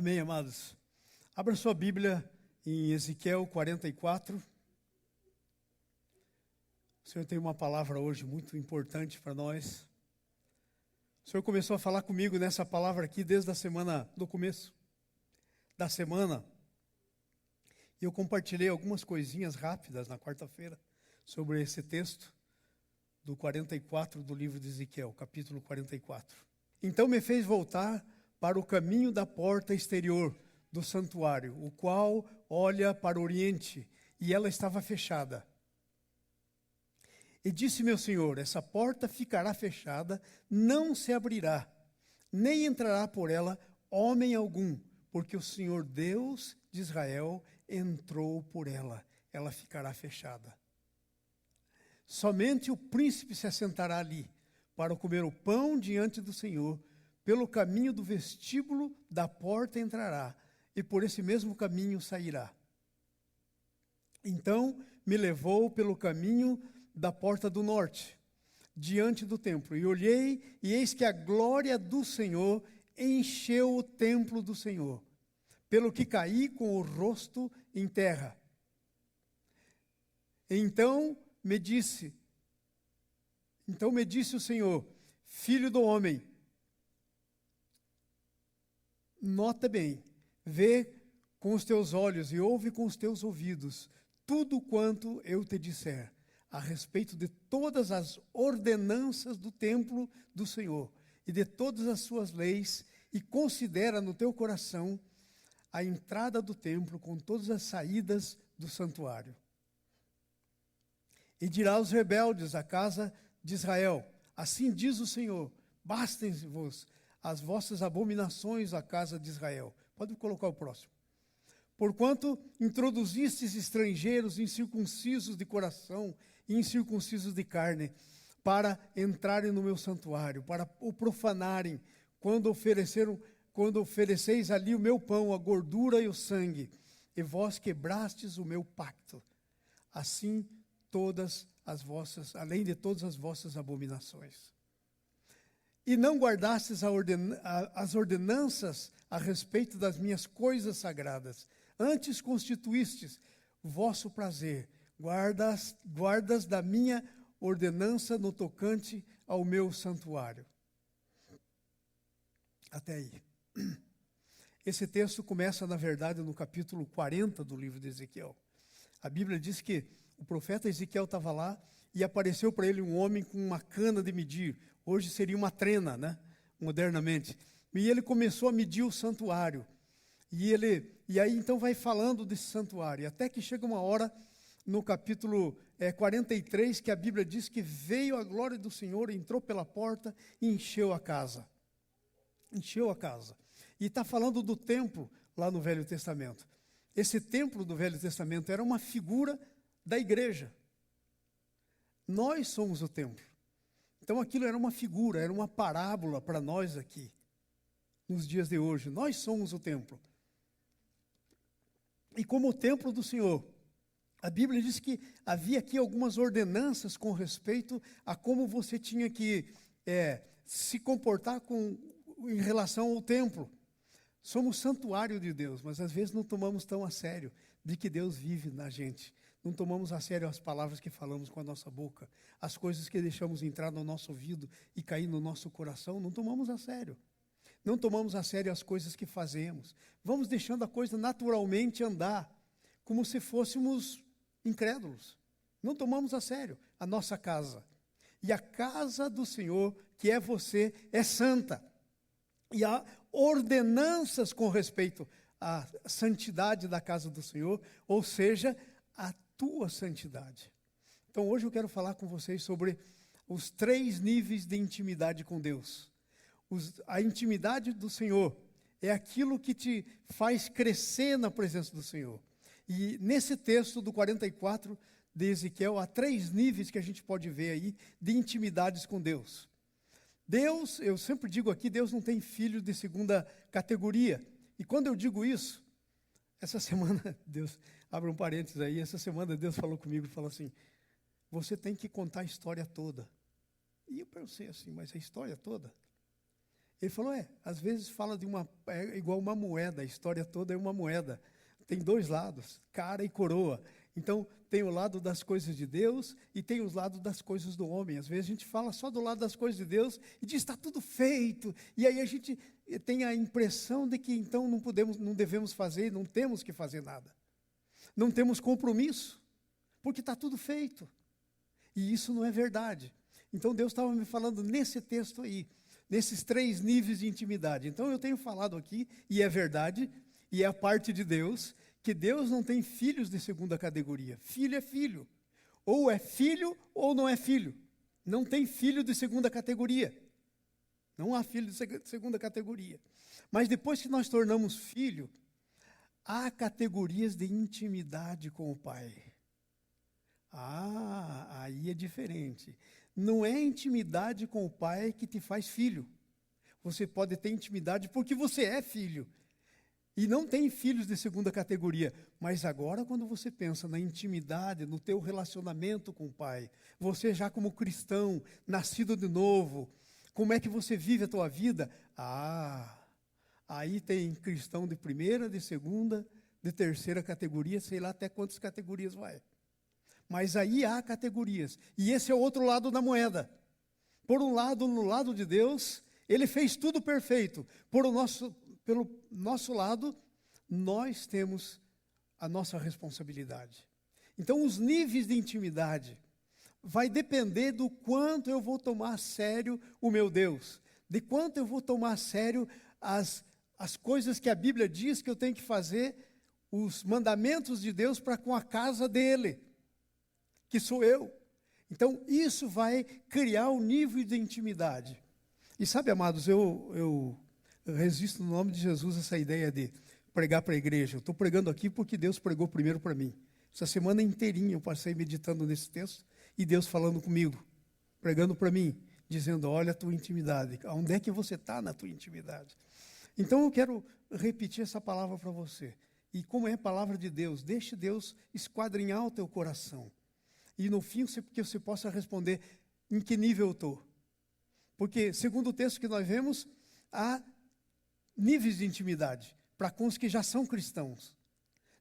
Amém, amados. Abra sua Bíblia em Ezequiel 44. O Senhor tem uma palavra hoje muito importante para nós. O Senhor começou a falar comigo nessa palavra aqui desde a semana, do começo da semana. E eu compartilhei algumas coisinhas rápidas na quarta-feira sobre esse texto do 44 do livro de Ezequiel, capítulo 44. Então me fez voltar para o caminho da porta exterior do santuário, o qual olha para o oriente, e ela estava fechada. E disse meu Senhor: essa porta ficará fechada, não se abrirá, nem entrará por ela homem algum, porque o Senhor Deus de Israel entrou por ela, ela ficará fechada. Somente o príncipe se assentará ali, para comer o pão diante do Senhor. Pelo caminho do vestíbulo da porta entrará, e por esse mesmo caminho sairá. Então me levou pelo caminho da porta do norte, diante do templo, e olhei, e eis que a glória do Senhor encheu o templo do Senhor, pelo que caí com o rosto em terra. Então me disse o Senhor: filho do homem, nota bem, vê com os teus olhos e ouve com os teus ouvidos tudo quanto eu te disser a respeito de todas as ordenanças do templo do Senhor e de todas as suas leis, e considera no teu coração a entrada do templo com todas as saídas do santuário. E dirá aos rebeldes, a casa de Israel: assim diz o Senhor, bastem-vos as vossas abominações, a casa de Israel. Pode colocar o próximo. Porquanto introduzistes estrangeiros incircuncisos de coração e incircuncisos de carne, para entrarem no meu santuário, para o profanarem, quando ofereceis ali o meu pão, a gordura e o sangue, e vós quebrastes o meu pacto. Assim além de todas as vossas abominações. E não guardastes as ordenanças a respeito das minhas coisas sagradas, antes constituístes vosso prazer, guardas da minha ordenança no tocante ao meu santuário. Até aí. Esse texto começa, na verdade, no capítulo 40 do livro de Ezequiel. A Bíblia diz que o profeta Ezequiel estava lá e apareceu para ele um homem com uma cana de medir. Hoje seria uma trena, né? Modernamente. E ele começou a medir o santuário. E aí então vai falando desse santuário. Até que chega uma hora, no capítulo 43, que a Bíblia diz que veio a glória do Senhor, entrou pela porta e encheu a casa. Encheu a casa. E está falando do templo lá no Velho Testamento. Esse templo do Velho Testamento era uma figura da igreja. Nós somos o templo. Então aquilo era uma figura, era uma parábola para nós aqui, nos dias de hoje. Nós somos o templo. E como o templo do Senhor, a Bíblia diz que havia aqui algumas ordenanças com respeito a como você tinha que se comportar em relação ao templo. Somos santuário de Deus, mas às vezes não tomamos tão a sério de que Deus vive na gente. Não tomamos a sério as palavras que falamos com a nossa boca, as coisas que deixamos entrar no nosso ouvido e cair no nosso coração, não tomamos a sério. Não tomamos a sério as coisas que fazemos. Vamos deixando a coisa naturalmente andar, como se fôssemos incrédulos. Não tomamos a sério a nossa casa. E a casa do Senhor, que é você, é santa. E há ordenanças com respeito à santidade da casa do Senhor, ou seja, a tua santidade. Então hoje eu quero falar com vocês sobre os 3 níveis de intimidade com Deus. A intimidade do Senhor é aquilo que te faz crescer na presença do Senhor. E nesse texto do 44 de Ezequiel, há 3 níveis que a gente pode ver aí de intimidades com Deus. Deus, eu sempre digo aqui, Deus não tem filho de segunda categoria. E quando eu digo isso, essa semana, Deus, abre um parênteses aí, essa semana Deus falou comigo e falou assim: você tem que contar a história toda. E eu pensei assim, mas a história toda? Ele falou, às vezes fala é igual uma moeda, a história toda é uma moeda. Tem dois lados, cara e coroa. Então, tem o lado das coisas de Deus e tem os lados das coisas do homem. Às vezes a gente fala só do lado das coisas de Deus e diz, está tudo feito. E aí a gente tem a impressão de que então não devemos fazer, não temos que fazer nada. Não temos compromisso, porque está tudo feito. E isso não é verdade. Então Deus estava me falando nesse texto aí, nesses 3 níveis de intimidade. Então eu tenho falado aqui, e é verdade, e é a parte de Deus, que Deus não tem filhos de segunda categoria. Filho é filho. Ou é filho ou não é filho. Não tem filho de segunda categoria. Não há filho de segunda categoria. Mas depois que nós tornamos filho, há categorias de intimidade com o Pai. Aí é diferente. Não é intimidade com o Pai que te faz filho. Você pode ter intimidade porque você é filho. E não tem filhos de segunda categoria. Mas agora, quando você pensa na intimidade, no teu relacionamento com o Pai, você já como cristão, nascido de novo, como é que você vive a tua vida? Aí tem cristão de primeira, de segunda, de terceira categoria, sei lá até quantas categorias vai. Mas aí há categorias. E esse é o outro lado da moeda. Por um lado, no lado de Deus, Ele fez tudo perfeito. Pelo nosso lado, nós temos a nossa responsabilidade. Então, os níveis de intimidade vai depender do quanto eu vou tomar a sério o meu Deus, de quanto eu vou tomar a sério as coisas que a Bíblia diz que eu tenho que fazer, os mandamentos de Deus para com a casa dele, que sou eu. Então, isso vai criar um nível de intimidade. E sabe, amados, eu resisto no nome de Jesus essa ideia de pregar para a igreja. Eu estou pregando aqui porque Deus pregou primeiro para mim. Essa semana inteirinha eu passei meditando nesse texto e Deus falando comigo, pregando para mim, dizendo, olha a tua intimidade, onde é que você está na tua intimidade? Então eu quero repetir essa palavra para você. E como é a palavra de Deus, deixe Deus esquadrinhar o teu coração. E no fim, que você possa responder em que nível eu estou. Porque, segundo o texto que nós vemos, há níveis de intimidade para com os que já são cristãos.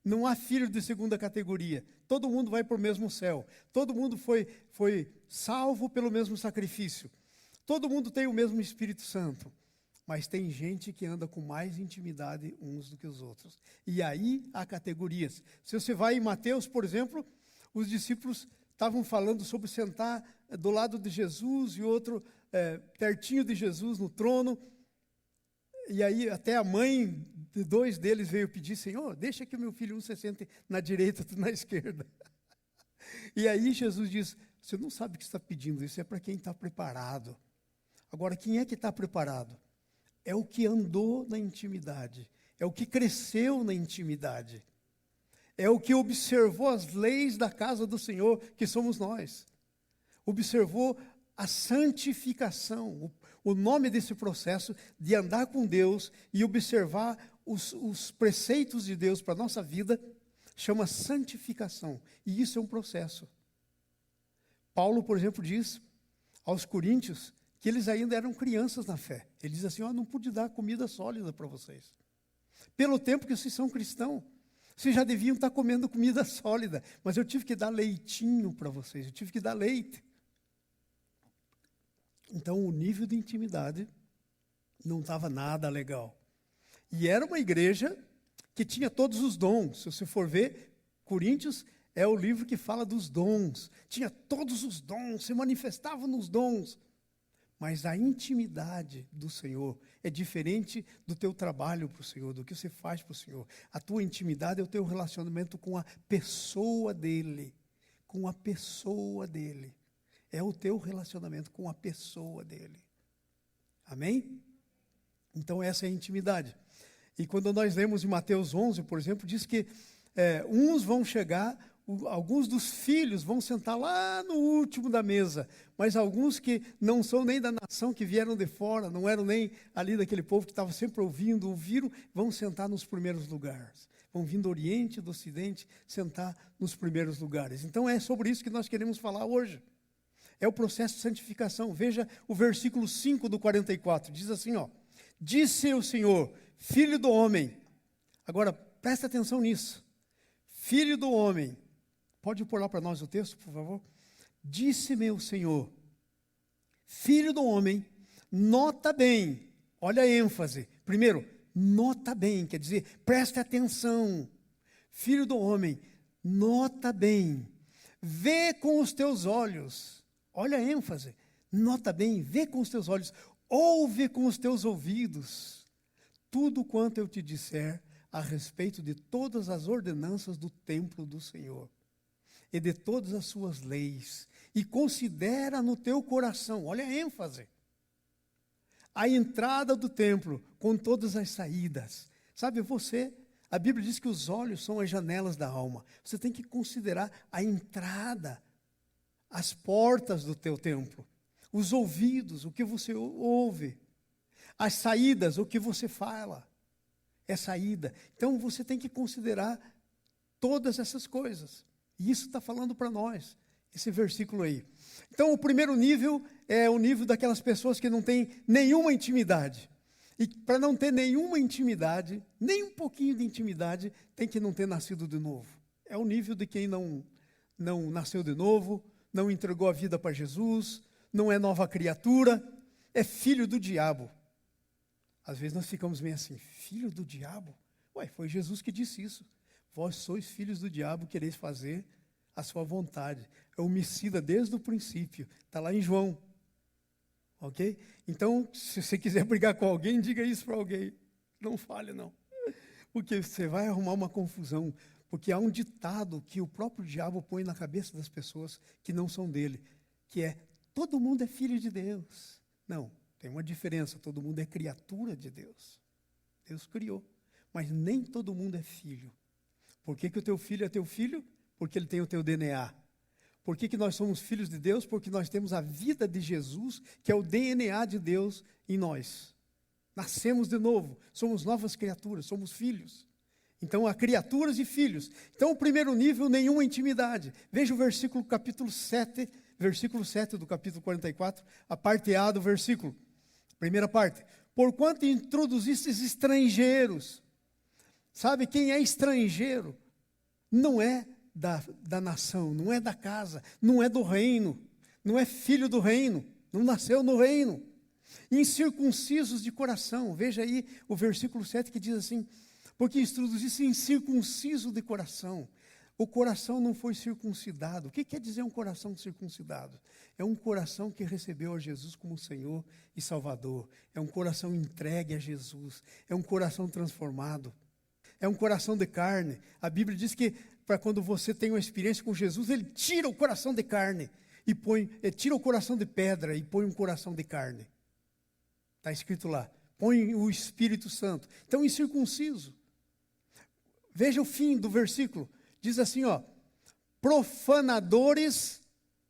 Não há filho de segunda categoria. Todo mundo vai para o mesmo céu. Todo mundo foi salvo pelo mesmo sacrifício. Todo mundo tem o mesmo Espírito Santo. Mas tem gente que anda com mais intimidade uns do que os outros. E aí há categorias. Se você vai em Mateus, por exemplo, os discípulos estavam falando sobre sentar do lado de Jesus e outro pertinho de Jesus no trono. E aí até a mãe de 2 deles veio pedir, Senhor, deixa que o meu filho se sente na direita, tu na esquerda. E aí Jesus diz, você não sabe o que está pedindo, isso é para quem está preparado. Agora, quem é que está preparado? É o que andou na intimidade, é o que cresceu na intimidade, é o que observou as leis da casa do Senhor, que somos nós. Observou a santificação, o nome desse processo de andar com Deus e observar os preceitos de Deus para a nossa vida, chama santificação. E isso é um processo. Paulo, por exemplo, diz aos coríntios que eles ainda eram crianças na fé. Ele diz assim, não pude dar comida sólida para vocês. Pelo tempo que vocês são cristãos, vocês já deviam estar comendo comida sólida, mas eu tive que dar leitinho para vocês, eu tive que dar leite. Então, o nível de intimidade não estava nada legal. E era uma igreja que tinha todos os dons. Se você for ver, Coríntios é o livro que fala dos dons. Tinha todos os dons, se manifestava nos dons. Mas a intimidade do Senhor é diferente do teu trabalho para o Senhor, do que você faz para o Senhor. A tua intimidade é o teu relacionamento com a pessoa dEle. Com a pessoa dEle. É o teu relacionamento com a pessoa dEle. Amém? Então essa é a intimidade. E quando nós lemos em Mateus 11, por exemplo, diz que uns vão chegar, alguns dos filhos vão sentar lá no último da mesa, mas alguns que não são nem da nação, que vieram de fora, não eram nem ali daquele povo que estava sempre ouviram, vão sentar nos primeiros lugares. Vão vir do Oriente, do Ocidente, sentar nos primeiros lugares. Então é sobre isso que nós queremos falar hoje. É o processo de santificação. Veja o versículo 5 do 44, diz assim, Disse o Senhor, filho do homem. Agora, presta atenção nisso. Filho do homem. Pode pôr lá para nós o texto, por favor? Disse-me o Senhor, filho do homem, nota bem. Olha a ênfase. Primeiro, nota bem, quer dizer, preste atenção. Filho do homem, nota bem. Vê com os teus olhos. Olha a ênfase. Nota bem, vê com os teus olhos. Ouve com os teus ouvidos tudo quanto eu te disser a respeito de todas as ordenanças do templo do Senhor e de todas as suas leis, e considera no teu coração, olha a ênfase, a entrada do templo com todas as saídas. Sabe, a Bíblia diz que os olhos são as janelas da alma. Você tem que considerar a entrada, as portas do teu templo. Os ouvidos, o que você ouve. As saídas, o que você fala. É saída. Então você tem que considerar todas essas coisas. E isso está falando para nós, esse versículo aí. Então o primeiro nível é o nível daquelas pessoas que não têm nenhuma intimidade. E para não ter nenhuma intimidade, nem um pouquinho de intimidade, tem que não ter nascido de novo. É o nível de quem não nasceu de novo, não entregou a vida para Jesus, não é nova criatura, é filho do diabo. Às vezes nós ficamos meio assim, filho do diabo? Ué, foi Jesus que disse isso. Vós sois filhos do diabo, quereis fazer a sua vontade. É homicida desde o princípio. Está lá em João. Ok? Então, se você quiser brigar com alguém, diga isso para alguém. Não fale, não. Porque você vai arrumar uma confusão. Porque há um ditado que o próprio diabo põe na cabeça das pessoas que não são dele, que é, todo mundo é filho de Deus. Não, tem uma diferença, todo mundo é criatura de Deus. Deus criou, mas nem todo mundo é filho. Por que o teu filho é teu filho? Porque ele tem o teu DNA. Por que nós somos filhos de Deus? Porque nós temos a vida de Jesus, que é o DNA de Deus em nós. Nascemos de novo, somos novas criaturas, somos filhos. Então, há criaturas e filhos. Então, o primeiro nível, nenhuma intimidade. Veja o versículo, capítulo 7, versículo 7 do capítulo 44, a parte A do versículo. Primeira parte. Porquanto introduzistes estrangeiros. Sabe, quem é estrangeiro não é da nação, não é da casa, não é do reino, não é filho do reino, não nasceu no reino. Incircuncisos de coração. Veja aí o versículo 7 que diz assim, porque introduzisse incircunciso de coração. O coração não foi circuncidado. O que quer dizer um coração circuncidado? É um coração que recebeu a Jesus como Senhor e Salvador. É um coração entregue a Jesus. É um coração transformado. É um coração de carne. A Bíblia diz que para quando você tem uma experiência com Jesus, Ele tira o coração de carne e tira o coração de pedra e põe um coração de carne. Está escrito lá. Põe o Espírito Santo. Então, incircunciso. Veja o fim do versículo. Diz assim, ó, profanadores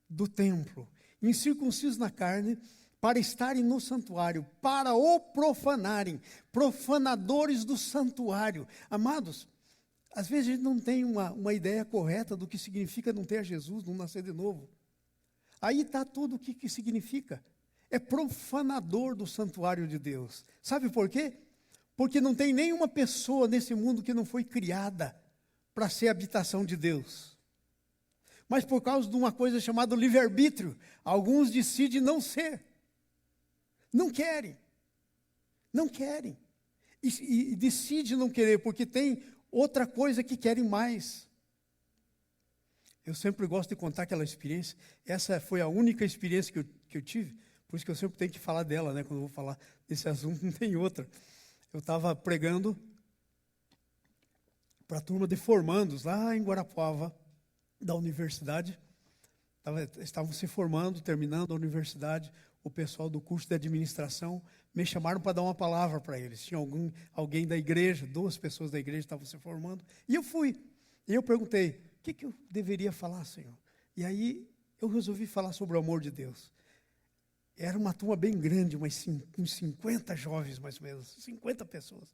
do templo, incircuncisos na carne, para estarem no santuário, para o profanarem, profanadores do santuário. Amados, às vezes a gente não tem uma ideia correta do que significa não ter a Jesus, não nascer de novo. Aí está tudo o que significa. É profanador do santuário de Deus. Sabe por quê? Porque não tem nenhuma pessoa nesse mundo que não foi criada para ser habitação de Deus. Mas por causa de uma coisa chamada livre-arbítrio, alguns decidem não ser. Não querem. Não querem. E decidem não querer, porque tem outra coisa que querem mais. Eu sempre gosto de contar aquela experiência. Essa foi a única experiência que eu tive, por isso que eu sempre tenho que falar dela, né? Quando eu vou falar desse assunto, não tem outra. Eu estava pregando para a turma de formandos lá em Guarapuava, da universidade. Estavam se formando, terminando a universidade, o pessoal do curso de administração me chamaram para dar uma palavra para eles. Tinha alguém da igreja, 2 pessoas da igreja estavam se formando, e eu fui. E eu perguntei, o que eu deveria falar, Senhor? E aí eu resolvi falar sobre o amor de Deus. Era uma turma bem grande, uns 50 jovens mais ou menos, 50 pessoas.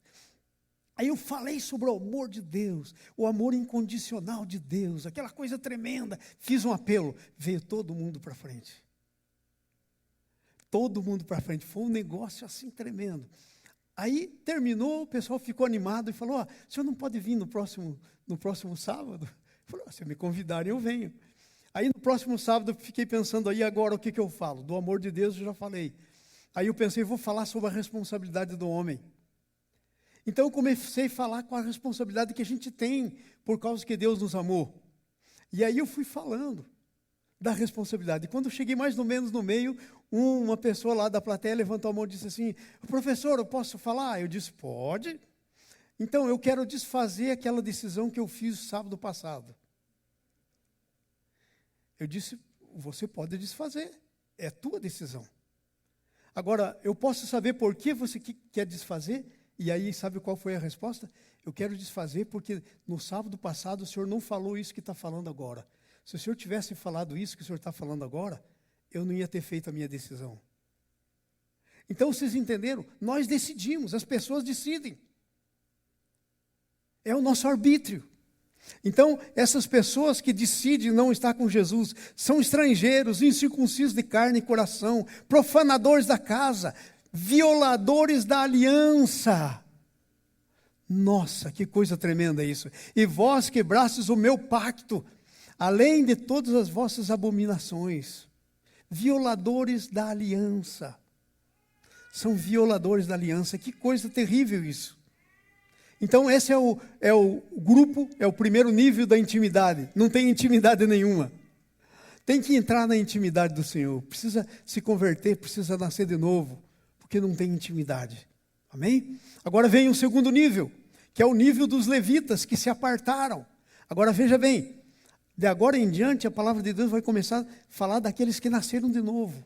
Aí eu falei sobre o amor de Deus, o amor incondicional de Deus, aquela coisa tremenda. Fiz um apelo, veio todo mundo para frente. Todo mundo para frente, foi um negócio assim tremendo. Aí terminou, o pessoal ficou animado e falou, o senhor não pode vir no próximo sábado? Eu falei, se me convidarem eu venho. Aí no próximo sábado eu fiquei pensando, aí agora o que eu falo? Do amor de Deus eu já falei. Aí eu pensei, vou falar sobre a responsabilidade do homem. Então eu comecei a falar com a responsabilidade que a gente tem, por causa que Deus nos amou. E aí eu fui falando da responsabilidade. E quando eu cheguei mais ou menos no meio, uma pessoa lá da plateia levantou a mão e disse assim, professor, eu posso falar? Eu disse, pode. Então eu quero desfazer aquela decisão que eu fiz sábado passado. Eu disse, você pode desfazer, é a tua decisão. Agora, eu posso saber por que você quer desfazer? E aí, sabe qual foi a resposta? Eu quero desfazer porque no sábado passado o senhor não falou isso que está falando agora. Se o senhor tivesse falado isso que o senhor está falando agora, eu não ia ter feito a minha decisão. Então, vocês entenderam? Nós decidimos, as pessoas decidem. É o nosso arbítrio. Então, essas pessoas que decidem não estar com Jesus, são estrangeiros, incircuncisos de carne e coração, profanadores da casa, violadores da aliança. Nossa, que coisa tremenda isso. E vós quebrastes o meu pacto, além de todas as vossas abominações. Violadores da aliança. São violadores da aliança. Que coisa terrível isso. Então esse é o grupo, é o primeiro nível da intimidade. Não tem intimidade nenhuma. Tem que entrar na intimidade do Senhor. Precisa se converter, precisa nascer de novo. Porque não tem intimidade. Amém? Agora vem o segundo nível, que é o nível dos levitas que se apartaram. Agora veja bem, de agora em diante a palavra de Deus vai começar a falar daqueles que nasceram de novo.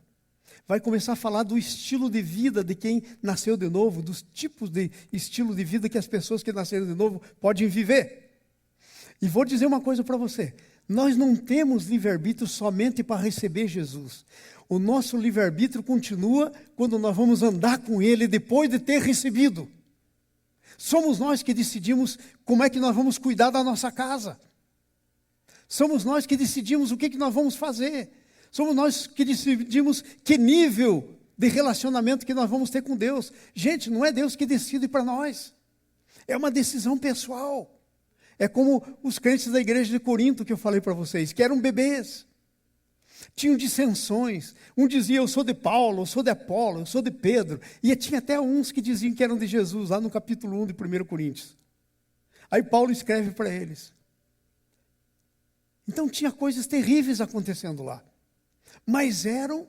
Vai começar a falar do estilo de vida de quem nasceu de novo, dos tipos de estilo de vida que as pessoas que nasceram de novo podem viver. E vou dizer uma coisa para você, nós não temos livre-arbítrio somente para receber Jesus. O nosso livre-arbítrio continua quando nós vamos andar com Ele depois de ter recebido. Somos nós que decidimos como é que nós vamos cuidar da nossa casa. Somos nós que decidimos o que nós vamos fazer. Somos nós que decidimos que nível de relacionamento que nós vamos ter com Deus. Gente, não é Deus que decide para nós. É uma decisão pessoal. É como os crentes da igreja de Corinto que eu falei para vocês, que eram bebês. Tinham dissensões. Um dizia, eu sou de Paulo, eu sou de Apolo, eu sou de Pedro. E tinha até uns que diziam que eram de Jesus, lá no capítulo 1 de 1 Coríntios. Aí Paulo escreve para eles. Então tinha coisas terríveis acontecendo lá. Mas eram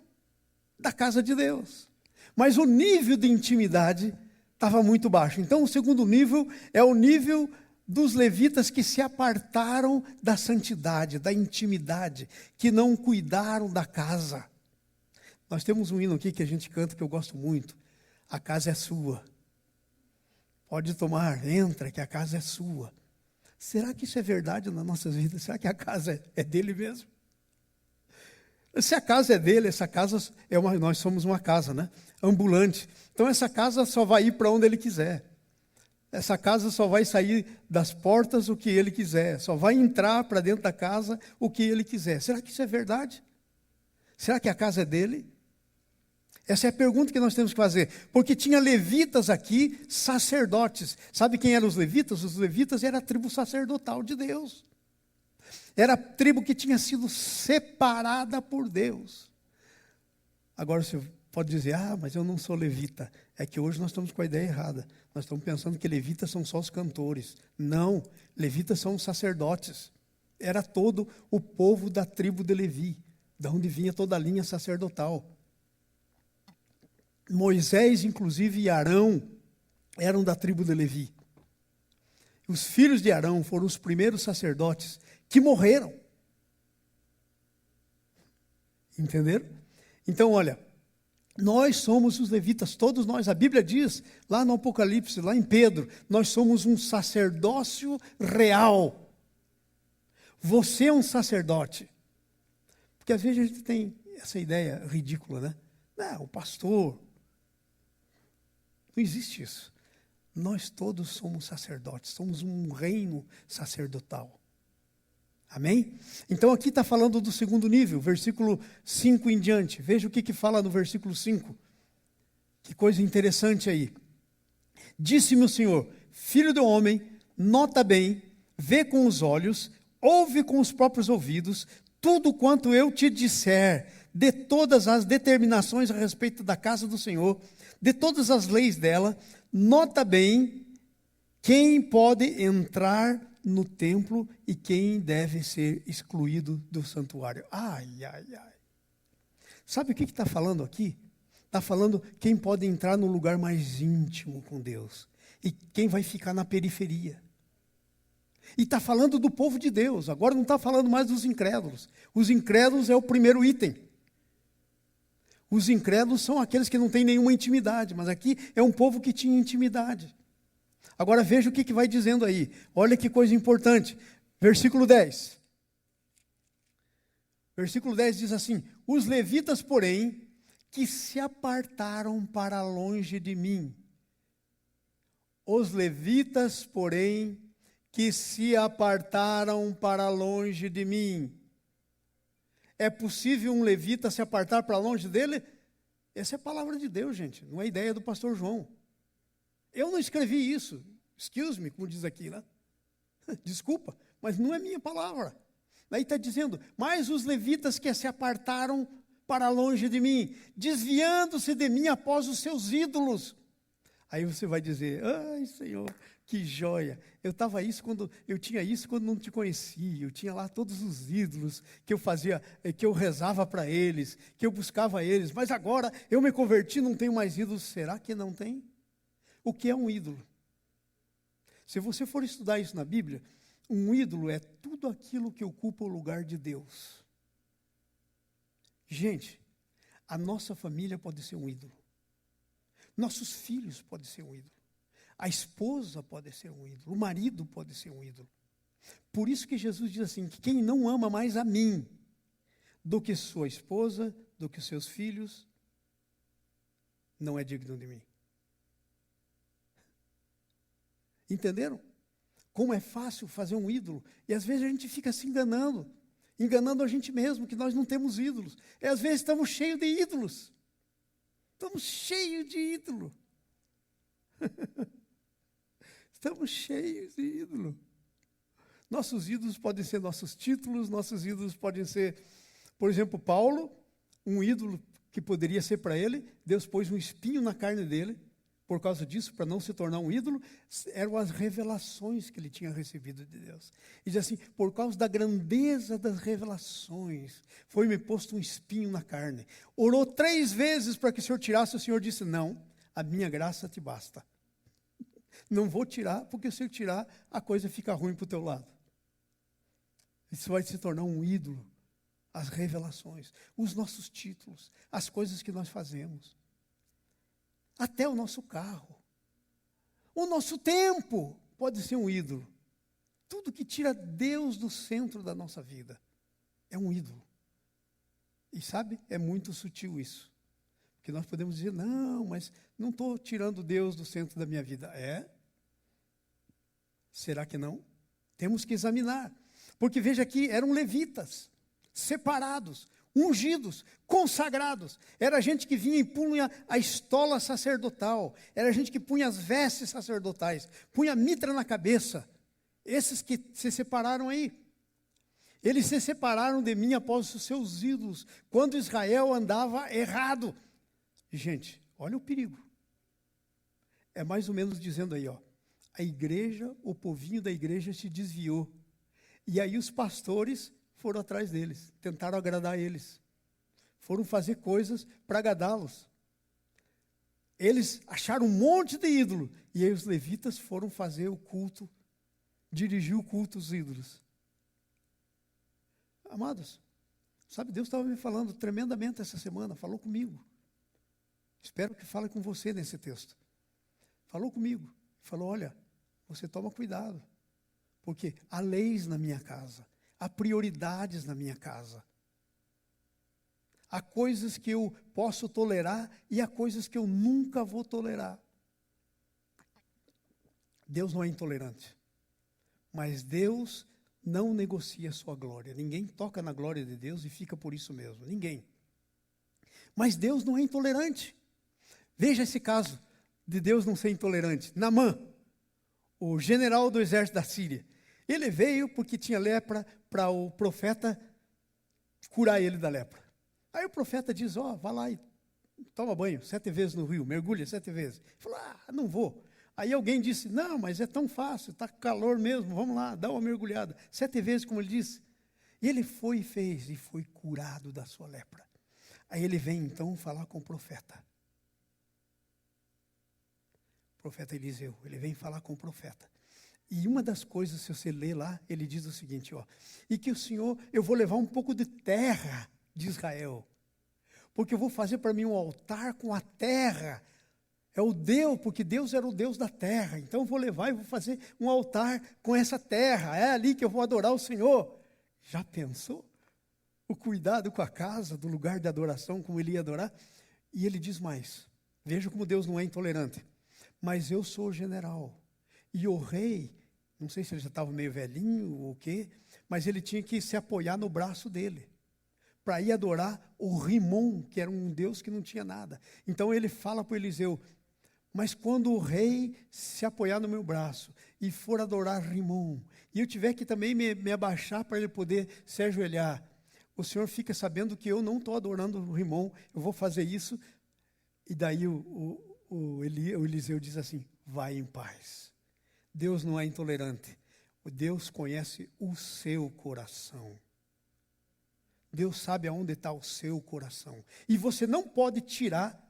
da casa de Deus. Mas o nível de intimidade estava muito baixo. Então, o segundo nível é o nível dos levitas que se apartaram da santidade, da intimidade, que não cuidaram da casa. Nós temos um hino aqui que a gente canta que eu gosto muito. A casa é sua. Pode tomar, entra, que a casa é sua. Será que isso é verdade nas nossas vidas? Será que a casa é dele mesmo? Se a casa é dele, essa casa nós somos uma casa, né? Ambulante. Então essa casa só vai ir para onde ele quiser. Essa casa só vai sair das portas o que ele quiser. Só vai entrar para dentro da casa o que ele quiser. Será que isso é verdade? Será que a casa é dele? Essa é a pergunta que nós temos que fazer. Porque tinha levitas aqui, sacerdotes. Sabe quem eram os levitas? Os levitas eram a tribo sacerdotal de Deus. Era a tribo que tinha sido separada por Deus. Agora você pode dizer, mas eu não sou levita. É que hoje nós estamos com a ideia errada. Nós estamos pensando que levitas são só os cantores. Não, levitas são os sacerdotes. Era todo o povo da tribo de Levi, da onde vinha toda a linha sacerdotal. Moisés, inclusive, e Arão eram da tribo de Levi. Os filhos de Arão foram os primeiros sacerdotes que morreram. Entenderam? Então, olha, nós somos os levitas, todos nós. A Bíblia diz, lá no Apocalipse, lá em Pedro, nós somos um sacerdócio real. Você é um sacerdote. Porque às vezes a gente tem essa ideia ridícula, né? Não, o pastor. Não existe isso. Nós todos somos sacerdotes, somos um reino sacerdotal. Amém? Então aqui está falando do segundo nível, versículo 5 em diante. Veja o que fala no versículo 5. Que coisa interessante aí. Disse-me o Senhor: filho do homem, nota bem, vê com os olhos, ouve com os próprios ouvidos, tudo quanto eu te disser, de todas as determinações a respeito da casa do Senhor, de todas as leis dela, nota bem quem pode entrar no templo e quem deve ser excluído do santuário. Ai, ai, ai. Sabe o que está falando aqui? Está falando quem pode entrar no lugar mais íntimo com Deus e quem vai ficar na periferia. E está falando do povo de Deus, agora não está falando mais dos incrédulos. Os incrédulos é o primeiro item. Os incrédulos são aqueles que não têm nenhuma intimidade, mas aqui é um povo que tinha intimidade. Agora veja o que vai dizendo aí. Olha que coisa importante. Versículo 10. Versículo 10 diz assim: os levitas, porém, que se apartaram para longe de mim. Os levitas, porém, que se apartaram para longe de mim. É possível um levita se apartar para longe dele? Essa é a palavra de Deus, gente, não é ideia do pastor João. Eu não escrevi isso, excuse me, como diz aqui, né? Desculpa, mas não é minha palavra. Aí está dizendo, mas os levitas que se apartaram para longe de mim, desviando-se de mim após os seus ídolos. Aí você vai dizer, ai Senhor, que joia, eu tinha isso quando não te conhecia, eu tinha lá todos os ídolos que eu fazia, que eu rezava para eles, que eu buscava eles, mas agora eu me converti, não tenho mais ídolos. Será que não tem? O que é um ídolo? Se você for estudar isso na Bíblia, um ídolo é tudo aquilo que ocupa o lugar de Deus. Gente, a nossa família pode ser um ídolo. Nossos filhos podem ser um ídolo. A esposa pode ser um ídolo. O marido pode ser um ídolo. Por isso que Jesus diz assim, que quem não ama mais a mim do que sua esposa, do que seus filhos, não é digno de mim. Entenderam? Como é fácil fazer um ídolo. E às vezes a gente fica se enganando a gente mesmo, que nós não temos ídolos. E às vezes estamos cheios de ídolos. Estamos cheios de ídolo. Estamos cheios de ídolo. Nossos ídolos podem ser nossos títulos, nossos ídolos podem ser, por exemplo, Paulo, um ídolo que poderia ser para ele, Deus pôs um espinho na carne dele, por causa disso, para não se tornar um ídolo, eram as revelações que ele tinha recebido de Deus. E diz assim, por causa da grandeza das revelações, foi-me posto um espinho na carne. Orou 3 vezes para que o Senhor tirasse, o Senhor disse, não, a minha graça te basta. Não vou tirar, porque se eu tirar, a coisa fica ruim para o teu lado. Isso vai se tornar um ídolo. As revelações, os nossos títulos, as coisas que nós fazemos. Até o nosso carro. O nosso tempo pode ser um ídolo. Tudo que tira Deus do centro da nossa vida é um ídolo. E sabe, é muito sutil isso. Porque nós podemos dizer, não, mas não estou tirando Deus do centro da minha vida. É? Será que não? Temos que examinar. Porque veja aqui, eram levitas, separados, ungidos, consagrados. Era gente que vinha e punha a estola sacerdotal. Era gente que punha as vestes sacerdotais, punha a mitra na cabeça. Esses que se separaram aí. Eles se separaram de mim após os seus ídolos, quando Israel andava errado. Gente, olha o perigo. É mais ou menos dizendo aí, ó, a igreja, o povinho da igreja se desviou. E aí os pastores foram atrás deles, tentaram agradar eles. Foram fazer coisas para agradá-los. Eles acharam um monte de ídolo. E aí os levitas foram fazer o culto, dirigir o culto aos ídolos. Amados, sabe, Deus estava me falando tremendamente essa semana, falou comigo. Espero que fale com você nesse texto. Falou comigo, falou, olha, você toma cuidado, porque há leis na minha casa, há prioridades na minha casa. Há coisas que eu posso tolerar e há coisas que eu nunca vou tolerar. Deus não é intolerante, mas Deus não negocia a sua glória. Ninguém toca na glória de Deus e fica por isso mesmo, ninguém. Mas Deus não é intolerante. Veja esse caso de Deus não ser intolerante. Naamã, o general do exército da Síria. Ele veio porque tinha lepra para o profeta curar ele da lepra. Aí o profeta diz, vá lá e toma banho 7 vezes no rio, mergulha 7 vezes. Ele falou, não vou. Aí alguém disse, não, mas é tão fácil, está calor mesmo, vamos lá, dá uma mergulhada. 7 vezes, como ele disse. E ele foi e fez, e foi curado da sua lepra. Aí ele vem então falar com o profeta. O profeta Eliseu, ele vem falar com o profeta. E uma das coisas, se você ler lá, ele diz o seguinte, e que o Senhor, eu vou levar um pouco de terra de Israel, porque eu vou fazer para mim um altar com a terra. É o Deus, porque Deus era o Deus da terra. Então eu vou levar e vou fazer um altar com essa terra. É ali que eu vou adorar o Senhor. Já pensou? O cuidado com a casa, do lugar de adoração, como ele ia adorar? E ele diz mais. Veja como Deus não é intolerante. Mas eu sou o general. E o rei, não sei se ele já estava meio velhinho ou o quê, mas ele tinha que se apoiar no braço dele, para ir adorar o Rimon, que era um Deus que não tinha nada. Então ele fala para Eliseu, mas quando o rei se apoiar no meu braço e for adorar Rimon, e eu tiver que também me abaixar para ele poder se ajoelhar, o senhor fica sabendo que eu não estou adorando o Rimon, eu vou fazer isso. E daí o Eliseu diz assim, vai em paz. Deus não é intolerante. Deus conhece o seu coração. Deus sabe aonde está o seu coração. E você não pode tirar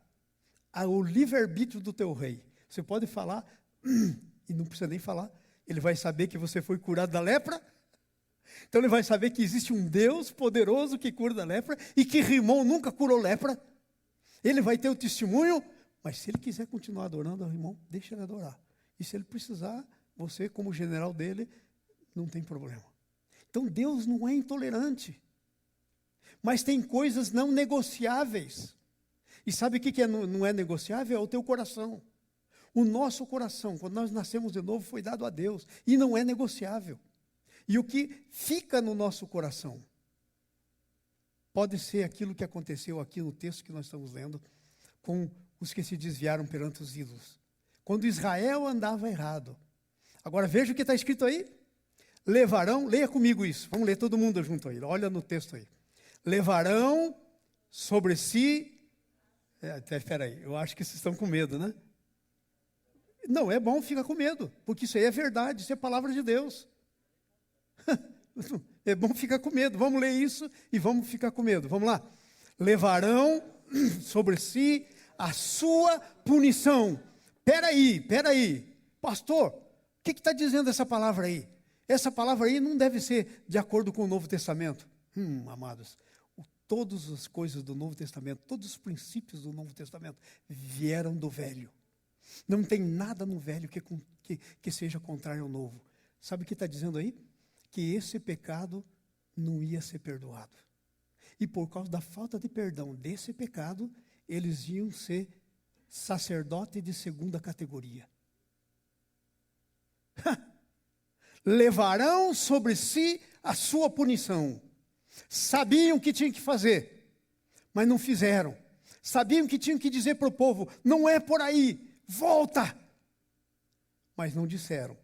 o livre-arbítrio do teu rei. Você pode falar, e não precisa nem falar, ele vai saber que você foi curado da lepra. Então ele vai saber que existe um Deus poderoso que cura da lepra, e que Rimon nunca curou lepra. Ele vai ter o testemunho, mas se ele quiser continuar adorando a Rimon, deixa ele adorar. E se ele precisar, você como general dele, não tem problema. Então Deus não é intolerante. Mas tem coisas não negociáveis. E sabe o que não é negociável? É o teu coração. O nosso coração, quando nós nascemos de novo, foi dado a Deus. E não é negociável. E o que fica no nosso coração pode ser aquilo que aconteceu aqui no texto que nós estamos lendo, com os que se desviaram perante os ídolos. Quando Israel andava errado. Agora veja o que está escrito aí. Levarão, leia comigo isso. Vamos ler todo mundo junto aí. Olha no texto aí. Levarão sobre si... espera aí, eu acho que vocês estão com medo, né? Não, é bom ficar com medo, porque isso aí é verdade, isso é palavra de Deus. É bom ficar com medo. Vamos ler isso e vamos ficar com medo. Vamos lá. Levarão sobre si a sua punição. Espera aí. Pastor, o que está dizendo essa palavra aí? Essa palavra aí não deve ser de acordo com o Novo Testamento. Amados, todas as coisas do Novo Testamento, todos os princípios do Novo Testamento vieram do Velho. Não tem nada no Velho que seja contrário ao Novo. Sabe o que está dizendo aí? Que esse pecado não ia ser perdoado. E por causa da falta de perdão desse pecado, eles iam ser sacerdote de segunda categoria. Levarão sobre si a sua punição. Sabiam o que tinham que fazer, mas não fizeram. Sabiam que tinham que dizer para o povo, não é por aí, volta. Mas não disseram.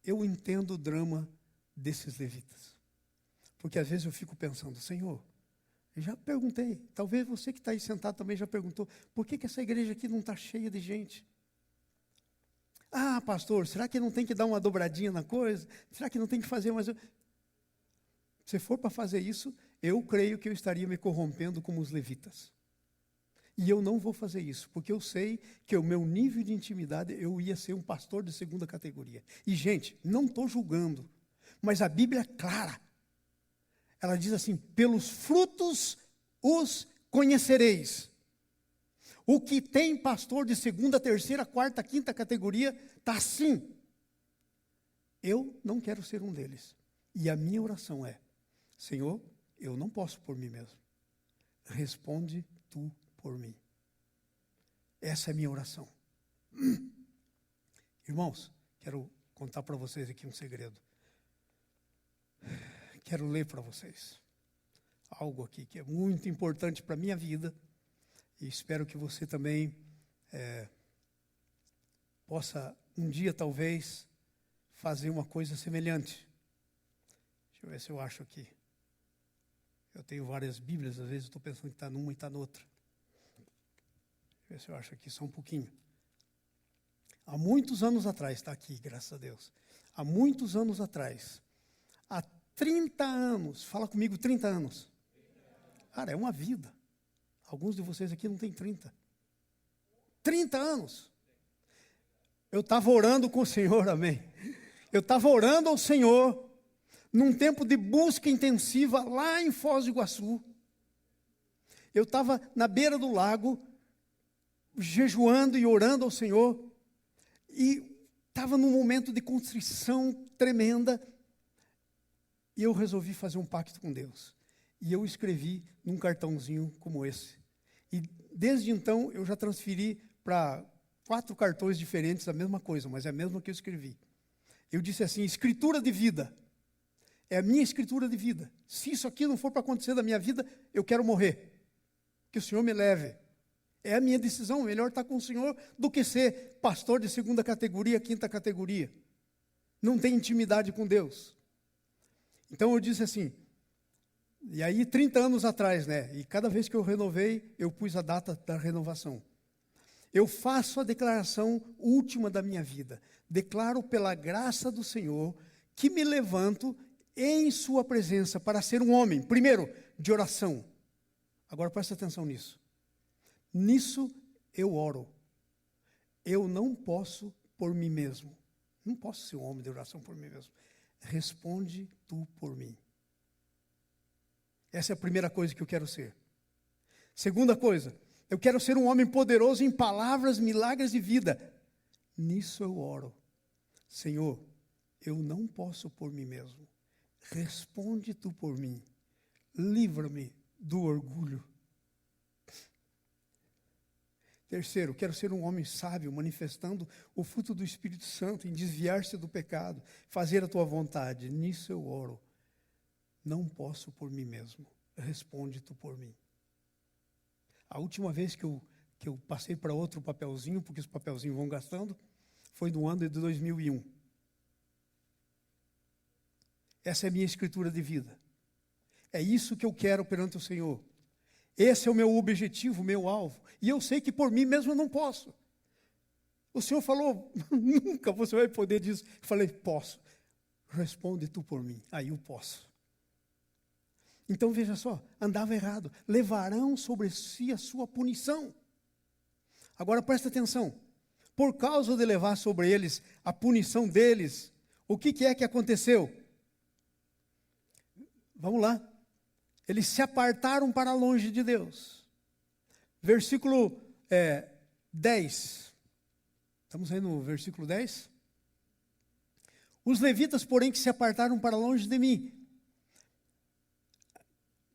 Eu entendo o drama desses levitas. Porque às vezes eu fico pensando, Senhor, eu já perguntei, talvez você que está aí sentado também já perguntou, por que essa igreja aqui não está cheia de gente? Ah, pastor, será que não tem que dar uma dobradinha na coisa? Será que não tem que fazer mais... Se for para fazer isso, eu creio que eu estaria me corrompendo como os levitas. E eu não vou fazer isso, porque eu sei que o meu nível de intimidade, eu ia ser um pastor de segunda categoria. E, gente, não estou julgando, mas a Bíblia é clara. Ela diz assim, pelos frutos os conhecereis. O que tem pastor de segunda, terceira, quarta, quinta categoria, está assim. Eu não quero ser um deles. E a minha oração é, Senhor, eu não posso por mim mesmo. Responde tu por mim. Essa é a minha oração. Irmãos, quero contar para vocês aqui um segredo. Quero ler para vocês algo aqui que é muito importante para a minha vida E espero que você também possa, um dia talvez, fazer uma coisa semelhante. Deixa eu ver se eu acho aqui. Eu tenho várias Bíblias, às vezes eu estou pensando que está numa e está noutra. Deixa eu ver se eu acho aqui só um pouquinho. Há muitos anos atrás, está aqui, graças a Deus. Há muitos anos atrás, há 30 anos, fala comigo, 30 anos. Cara, é uma vida. Alguns de vocês aqui não têm 30. 30 anos. Eu estava orando com o Senhor, amém. Eu estava orando ao Senhor, num tempo de busca intensiva, lá em Foz do Iguaçu. Eu estava na beira do lago, jejuando e orando ao Senhor, e estava num momento de contrição tremenda, e eu resolvi fazer um pacto com Deus. E eu escrevi num cartãozinho como esse. E desde então eu já transferi para 4 cartões diferentes a mesma coisa, mas é a mesma que eu escrevi. Eu disse assim: escritura de vida. É a minha escritura de vida. Se isso aqui não for para acontecer na minha vida, eu quero morrer. Que o Senhor me leve. É a minha decisão, melhor estar com o Senhor do que ser pastor de 2ª categoria, 5ª categoria. Não tem intimidade com Deus. Então eu disse assim, e aí 30 anos atrás, né? E cada vez que eu renovei, eu pus a data da renovação. Eu faço a declaração última da minha vida. Declaro pela graça do Senhor que me levanto em sua presença para ser um homem, primeiro, de oração. Agora presta atenção nisso. Nisso eu oro. Eu não posso por mim mesmo. Não posso ser um homem de oração por mim mesmo. Responde tu por mim. Essa é a primeira coisa que eu quero ser. Segunda coisa, eu quero ser um homem poderoso em palavras, milagres e vida. Nisso eu oro. Senhor, eu não posso por mim mesmo. Responde tu por mim. Livra-me do orgulho. Terceiro, quero ser um homem sábio, manifestando o fruto do Espírito Santo, em desviar-se do pecado, fazer a tua vontade. Nisso eu oro. Não posso por mim mesmo. Responde tu por mim. A última vez que eu passei para outro papelzinho, porque os papelzinhos vão gastando, foi no ano de 2001. Essa é a minha escritura de vida. É isso que eu quero perante o Senhor. Esse é o meu objetivo, o meu alvo. E eu sei que por mim mesmo eu não posso. O Senhor falou, nunca você vai poder disso. Eu falei, posso. Responde tu por mim. Aí eu posso. Então veja só, andava errado. Levarão sobre si a sua punição. Agora presta atenção. Por causa de levar sobre eles a punição deles, o que é que aconteceu? Vamos lá. Eles se apartaram para longe de Deus. Versículo 10. Estamos aí no versículo 10. Os levitas, porém, que se apartaram para longe de mim,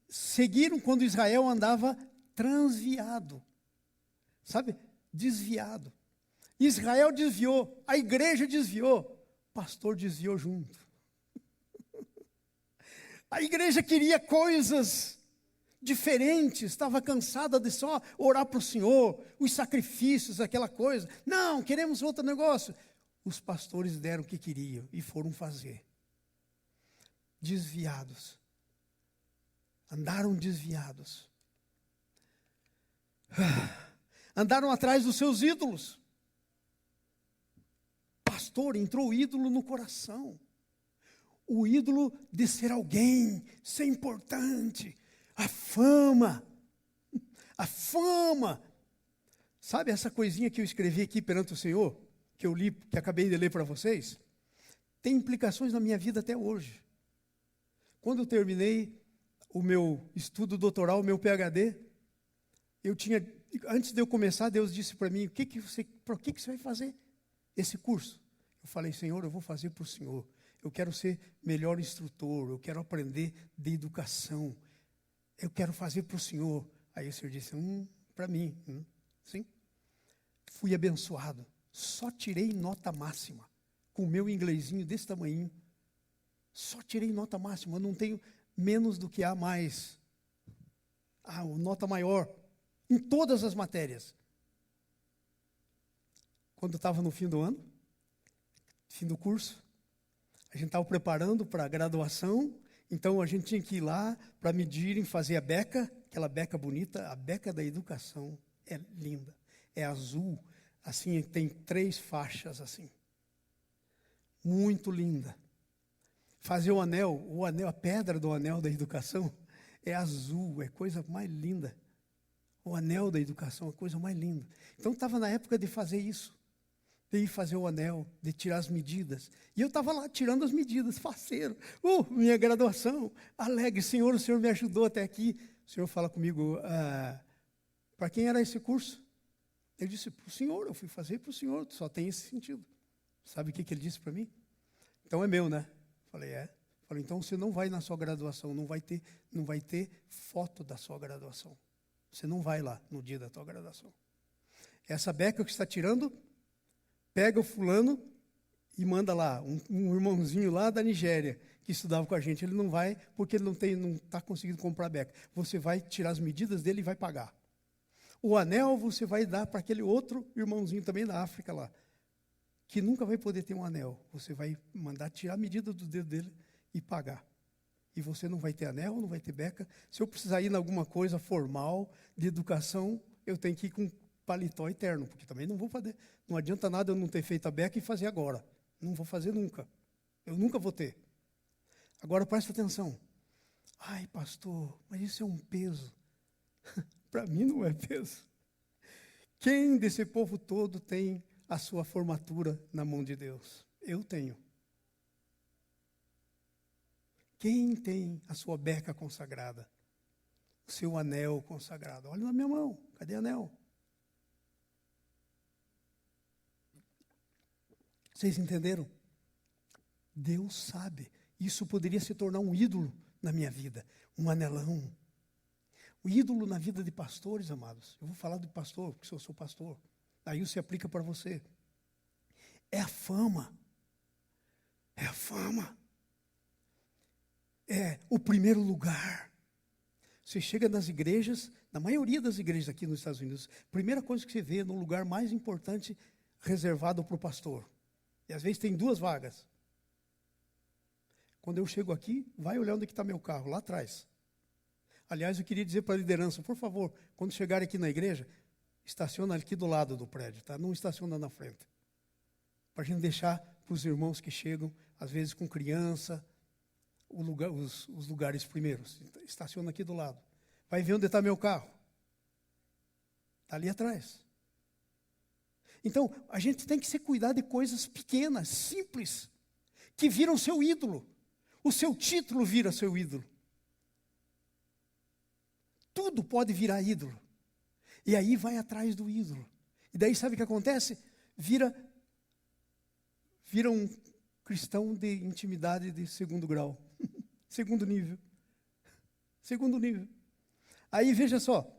seguiram quando Israel andava transviado. Sabe? Desviado. Israel desviou, a igreja desviou, o pastor desviou junto. A igreja queria coisas diferentes, estava cansada de só orar para o Senhor, os sacrifícios, aquela coisa. Não, queremos outro negócio. Os pastores deram o que queriam e foram fazer. Desviados. Andaram desviados. Andaram atrás dos seus ídolos. Pastor, entrou o ídolo no coração. O ídolo de ser alguém, ser importante, a fama. Sabe essa coisinha que eu escrevi aqui perante o Senhor, que eu li, que acabei de ler para vocês? Tem implicações na minha vida até hoje. Quando eu terminei o meu estudo doutoral, o meu PhD, antes de eu começar, Deus disse para mim, para que você vai fazer esse curso? Eu falei, Senhor, eu vou fazer para o Senhor. Eu quero ser melhor instrutor, eu quero aprender de educação. Eu quero fazer para o Senhor. Aí o Senhor disse, para mim. Sim. Fui abençoado. Só tirei nota máxima. Com o meu inglesinho desse tamanho. Só tirei nota máxima. Eu não tenho menos do que A mais. Nota maior. em todas as matérias. Quando estava no fim do ano, fim do curso, a gente estava preparando para a graduação, então a gente tinha que ir lá para medirem, fazer a beca, aquela beca bonita, a beca da educação é linda, é azul, assim, tem 3 faixas assim, muito linda. Fazer o anel, a pedra do anel da educação é azul, é coisa mais linda. O anel da educação é a coisa mais linda. Então estava na época de fazer isso. De ir fazer o anel, de tirar as medidas. E eu estava lá tirando as medidas, faceiro. Minha graduação, alegre, Senhor, o Senhor me ajudou até aqui. O Senhor fala comigo, para quem era esse curso? Eu disse, para o Senhor, eu fui fazer para o Senhor, só tem esse sentido. Sabe o que ele disse para mim? Então é meu, né? Falei, é. Falei, então você não vai na sua graduação, não vai ter foto da sua graduação. Você não vai lá no dia da tua graduação. Essa beca que você está tirando, pega o fulano e manda lá, um irmãozinho lá da Nigéria, que estudava com a gente. Ele não vai, porque ele não está conseguindo comprar beca. Você vai tirar as medidas dele e vai pagar. O anel você vai dar para aquele outro irmãozinho também da África lá, que nunca vai poder ter um anel. Você vai mandar tirar a medida do dedo dele e pagar. E você não vai ter anel, não vai ter beca. Se eu precisar ir em alguma coisa formal, de educação, eu tenho que ir com paletó e terno, porque também não vou fazer. Não adianta nada eu não ter feito a beca e fazer agora. Não vou fazer nunca. Eu nunca vou ter. Agora presta atenção. Ai, pastor, mas isso é um peso. Para mim não é peso. Quem desse povo todo tem a sua formatura na mão de Deus? Eu tenho. Quem tem a sua beca consagrada? O seu anel consagrado? Olha na minha mão, cadê o anel? Vocês entenderam? Deus sabe. Isso poderia se tornar um ídolo na minha vida, um anelão. O ídolo na vida de pastores, amados. Eu vou falar de pastor, porque eu sou pastor. Aí isso se aplica para você. É a fama. É a fama. É o primeiro lugar. Você chega nas igrejas, na maioria das igrejas aqui nos Estados Unidos, a primeira coisa que você vê no lugar mais importante reservado para o pastor. E às vezes tem 2 vagas. Quando eu chego aqui, vai olhar onde está meu carro, lá atrás. Aliás, eu queria dizer para a liderança, por favor, quando chegar aqui na igreja, estaciona aqui do lado do prédio, tá? Não estaciona na frente. Para a gente deixar para os irmãos que chegam, às vezes com criança, os lugares primeiros. Estaciona aqui do lado. Vai ver onde está meu carro. Está ali atrás. Então, a gente tem que se cuidar de coisas pequenas, simples, que viram seu ídolo. O seu título vira seu ídolo. Tudo pode virar ídolo. E aí vai atrás do ídolo. E daí sabe o que acontece? Vira um cristão de intimidade de 2º grau. Segundo nível. Aí veja só.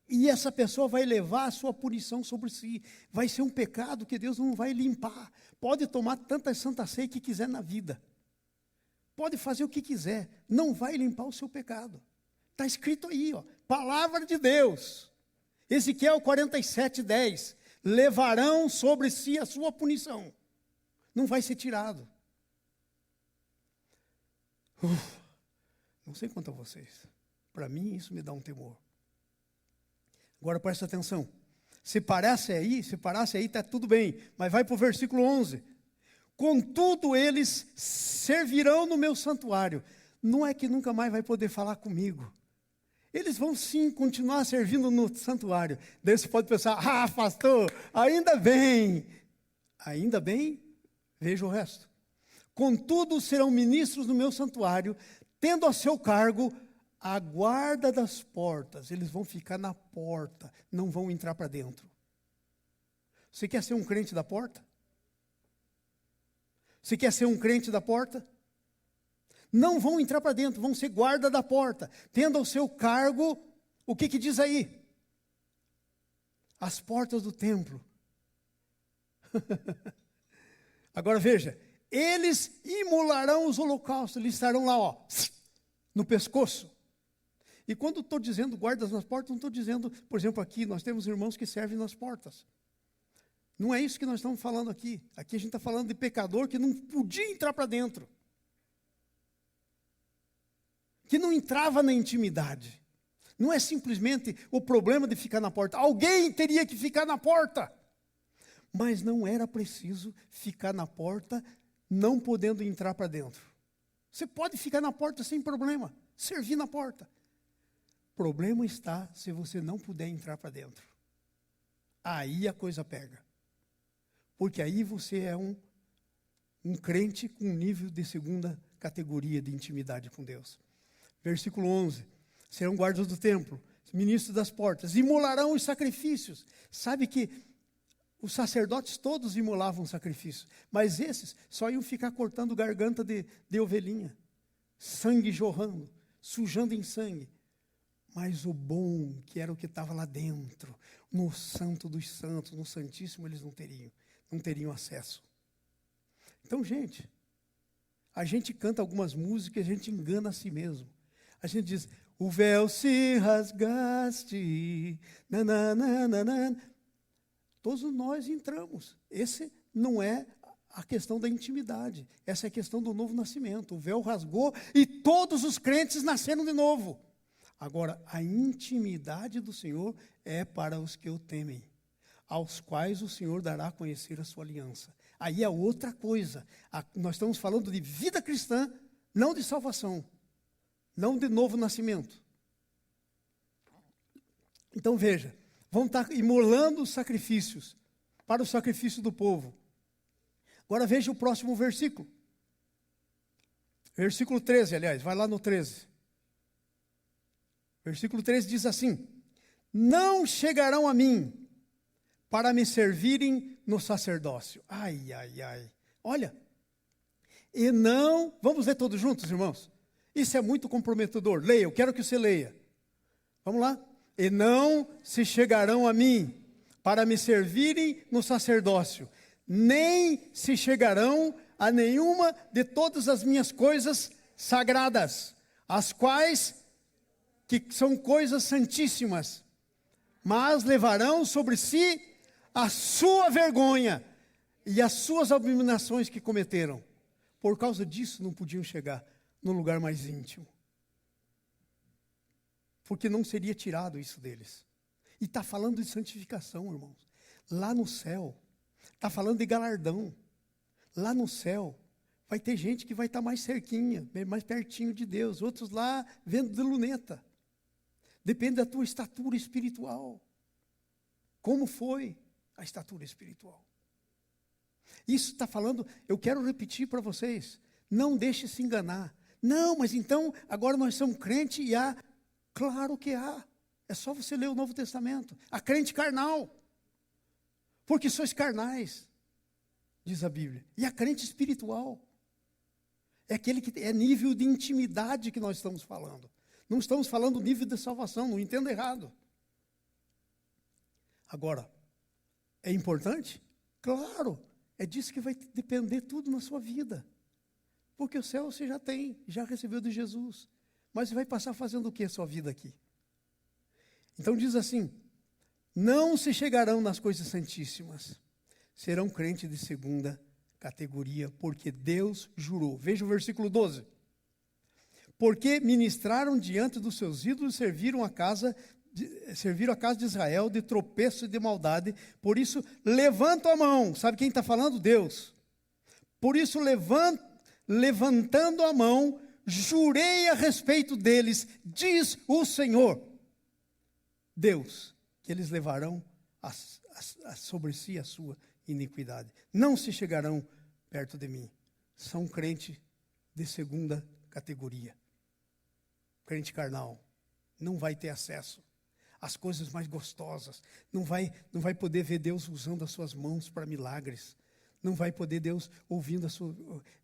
E essa pessoa vai levar a sua punição sobre si. Vai ser um pecado que Deus não vai limpar. Pode tomar tanta santa ceia que quiser na vida. Pode fazer o que quiser. Não vai limpar o seu pecado. Está escrito aí, ó. Palavra de Deus. Ezequiel 47:10. Levarão sobre si a sua punição. Não vai ser tirado. Não sei quanto a vocês. Para mim, isso me dá um temor. Agora presta atenção. Se parasse aí, está tudo bem. Mas vai para o versículo 11. Contudo, eles servirão no meu santuário. Não é que nunca mais vai poder falar comigo. Eles vão sim continuar servindo no santuário. Daí você pode pensar, pastor, ainda bem. Ainda bem, veja o resto. Contudo, serão ministros no meu santuário, tendo a seu cargo a guarda das portas. Eles vão ficar na porta, não vão entrar para dentro. Você quer ser um crente da porta? Você quer ser um crente da porta? Não vão entrar para dentro, vão ser guarda da porta, tendo ao seu cargo, o que diz aí? As portas do templo. Agora veja, eles imolarão os holocaustos, eles estarão lá, ó, no pescoço. E quando estou dizendo guardas nas portas, não estou dizendo, por exemplo, aqui nós temos irmãos que servem nas portas. Não é isso que nós estamos falando aqui. Aqui a gente está falando de pecador que não podia entrar para dentro. Que não entrava na intimidade. Não é simplesmente o problema de ficar na porta. Alguém teria que ficar na porta. Mas não era preciso ficar na porta, não podendo entrar para dentro. Você pode ficar na porta sem problema, servir na porta. O problema está se você não puder entrar para dentro. Aí a coisa pega. Porque aí você é um crente com um nível de segunda categoria de intimidade com Deus. Versículo 11. Serão guardas do templo, ministros das portas, imolarão os sacrifícios. Sabe que os sacerdotes todos imolavam sacrifícios, mas esses só iam ficar cortando garganta de ovelhinha, sangue jorrando, sujando em sangue. Mas o bom, que era o que estava lá dentro, no santo dos santos, no santíssimo, eles não teriam acesso. Então, gente, a gente canta algumas músicas e a gente engana a si mesmo. A gente diz, o véu se rasgaste, nananana. Todos nós entramos. Esse não é a questão da intimidade. Essa é a questão do novo nascimento. O véu rasgou e todos os crentes nasceram de novo. Agora, a intimidade do Senhor é para os que o temem, aos quais o Senhor dará a conhecer a sua aliança. Aí é outra coisa. Nós estamos falando de vida cristã, não de salvação, não de novo nascimento. Então veja, vão estar imolando os sacrifícios para o sacrifício do povo. Agora veja o próximo versículo. Versículo 13, aliás, vai lá no 13. Versículo 13 diz assim, não chegarão a mim para me servirem no sacerdócio. Ai, ai, ai. Olha, e não... Vamos ler todos juntos, irmãos? Isso é muito comprometedor. Leia, eu quero que você leia. Vamos lá? E não se chegarão a mim para me servirem no sacerdócio, nem se chegarão a nenhuma de todas as minhas coisas sagradas, as quais que são coisas santíssimas, mas levarão sobre si a sua vergonha e as suas abominações que cometeram. Por causa disso não podiam chegar no lugar mais íntimo. Porque não seria tirado isso deles. E está falando de santificação, irmãos. Lá no céu, está falando de galardão. Lá no céu, vai ter gente que vai estar mais cerquinha, mais pertinho de Deus. Outros lá vendo de luneta. Depende da tua estatura espiritual. Como foi a estatura espiritual? Isso está falando, eu quero repetir para vocês. Não deixe se enganar. Não, mas então, agora nós somos crente e há... Claro que há. É só você ler o Novo Testamento. A crente carnal. Porque sois carnais, diz a Bíblia. E a crente espiritual. É aquele que é nível de intimidade que nós estamos falando. Não estamos falando nível de salvação, não entenda errado. Agora, é importante? Claro. É disso que vai depender tudo na sua vida. Porque o céu você já tem, já recebeu de Jesus. Mas você vai passar fazendo o que a sua vida aqui? Então diz assim, não se chegarão nas coisas santíssimas, serão crentes de segunda categoria, porque Deus jurou. Veja o versículo 12. Porque ministraram diante dos seus ídolos, serviram a casa de Israel de tropeço e de maldade, por isso levantam a mão. Sabe quem está falando? Deus. Por isso levantando a mão, jurei a respeito deles, diz o Senhor, Deus, que eles levarão sobre si a sua iniquidade. Não se chegarão perto de mim. São crente de segunda categoria. Crente carnal. Não vai ter acesso às coisas mais gostosas. Não vai poder ver Deus usando as suas mãos para milagres. Não vai poder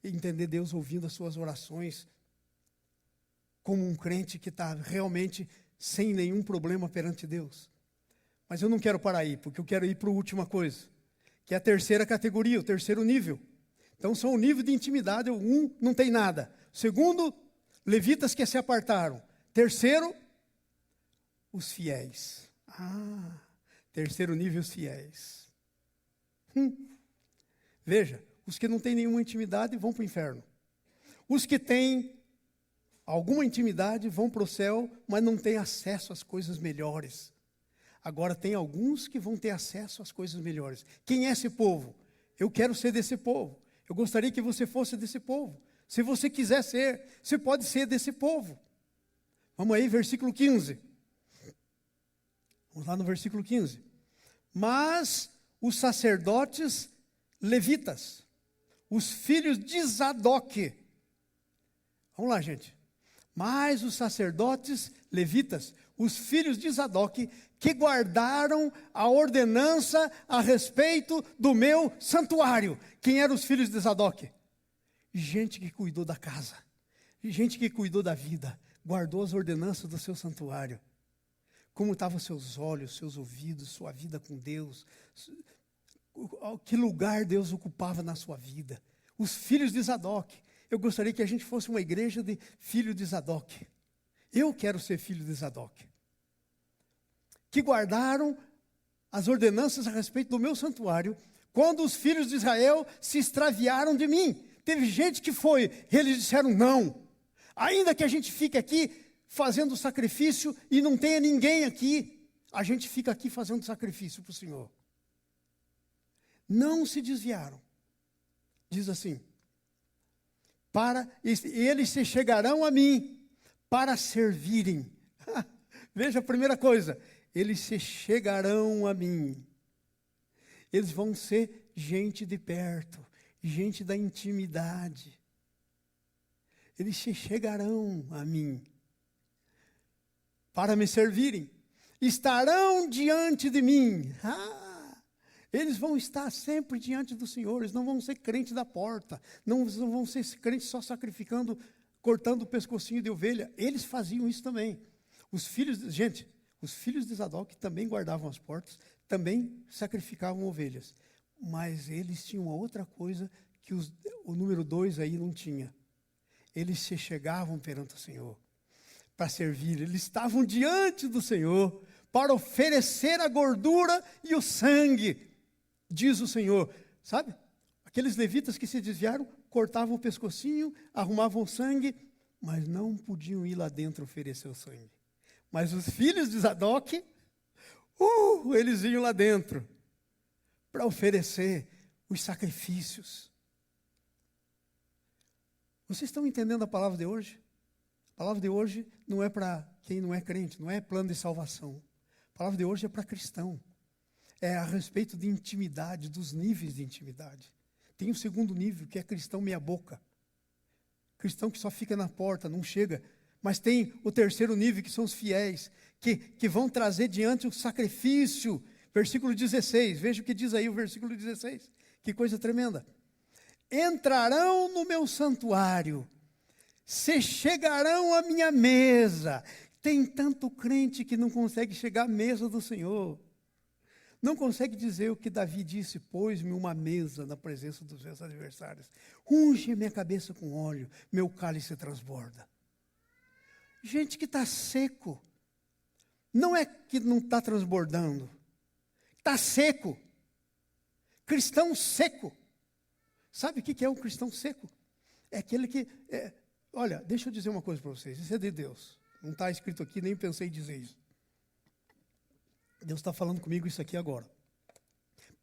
entender Deus ouvindo as suas orações. Como um crente que está realmente sem nenhum problema perante Deus. Mas eu não quero parar aí, porque eu quero ir para a última coisa, que é a terceira categoria, o terceiro nível. Então são o nível de intimidade, não tem nada. Segundo, levitas que se apartaram. Terceiro, os fiéis. Terceiro nível, os fiéis. Veja, os que não têm nenhuma intimidade vão para o inferno. Os que têm alguma intimidade vão para o céu, mas não têm acesso às coisas melhores. Agora, tem alguns que vão ter acesso às coisas melhores. Quem é esse povo? Eu quero ser desse povo. Eu gostaria que você fosse desse povo. Se você quiser ser, você pode ser desse povo. Vamos aí, versículo 15. Vamos lá no versículo 15. Mas os sacerdotes levitas, os filhos de Zadoque. Vamos lá, gente. Mas os sacerdotes levitas, os filhos de Zadoque, que guardaram a ordenança a respeito do meu santuário. Quem eram os filhos de Zadoque? Gente que cuidou da casa, gente que cuidou da vida, guardou as ordenanças do seu santuário. Como estavam seus olhos, seus ouvidos, sua vida com Deus, que lugar Deus ocupava na sua vida. Os filhos de Zadoque. Eu gostaria que a gente fosse uma igreja de filho de Zadoque. Eu quero ser filho de Zadoque. Que guardaram as ordenanças a respeito do meu santuário, quando os filhos de Israel se extraviaram de mim. Teve gente que foi, eles disseram não. Ainda que a gente fique aqui fazendo sacrifício e não tenha ninguém aqui, a gente fica aqui fazendo sacrifício para o Senhor. Não se desviaram. Diz assim, eles se chegarão a mim para servirem. Veja a primeira coisa, eles se chegarão a mim. Eles vão ser gente de perto, gente da intimidade. Eles se chegarão a mim para me servirem. Estarão diante de mim. Eles vão estar sempre diante do Senhor. Eles não vão ser crentes da porta. Não vão ser crentes só sacrificando, cortando o pescocinho de ovelha. Eles faziam isso também. Os filhos de Zadoque também guardavam as portas, também sacrificavam ovelhas. Mas eles tinham uma outra coisa que o número 2 aí não tinha. Eles se chegavam perante o Senhor para servir. Eles estavam diante do Senhor para oferecer a gordura e o sangue, diz o Senhor. Sabe? Aqueles levitas que se desviaram, cortavam o pescocinho, arrumavam o sangue, mas não podiam ir lá dentro oferecer o sangue. Mas os filhos de Zadoque, eles iam lá dentro para oferecer os sacrifícios. Vocês estão entendendo a palavra de hoje? A palavra de hoje não é para quem não é crente, não é plano de salvação. A palavra de hoje é para cristão. É a respeito de intimidade, dos níveis de intimidade. Tem o segundo nível, que é cristão meia boca. Cristão que só fica na porta, não chega. Mas tem o terceiro nível, que são os fiéis, que vão trazer diante o sacrifício. Versículo 16, veja o que diz aí o versículo 16. Que coisa tremenda. Entrarão no meu santuário, se chegarão à minha mesa. Tem tanto crente que não consegue chegar à mesa do Senhor. Não consegue dizer o que Davi disse, pôs-me uma mesa na presença dos meus adversários. Unge minha cabeça com óleo, meu cálice transborda. Gente que está seco. Não é que não está transbordando. Está seco. Cristão seco. Sabe o que é um cristão seco? É aquele que... olha, deixa eu dizer uma coisa para vocês. Isso é de Deus. Não está escrito aqui, nem pensei em dizer isso. Deus está falando comigo isso aqui agora.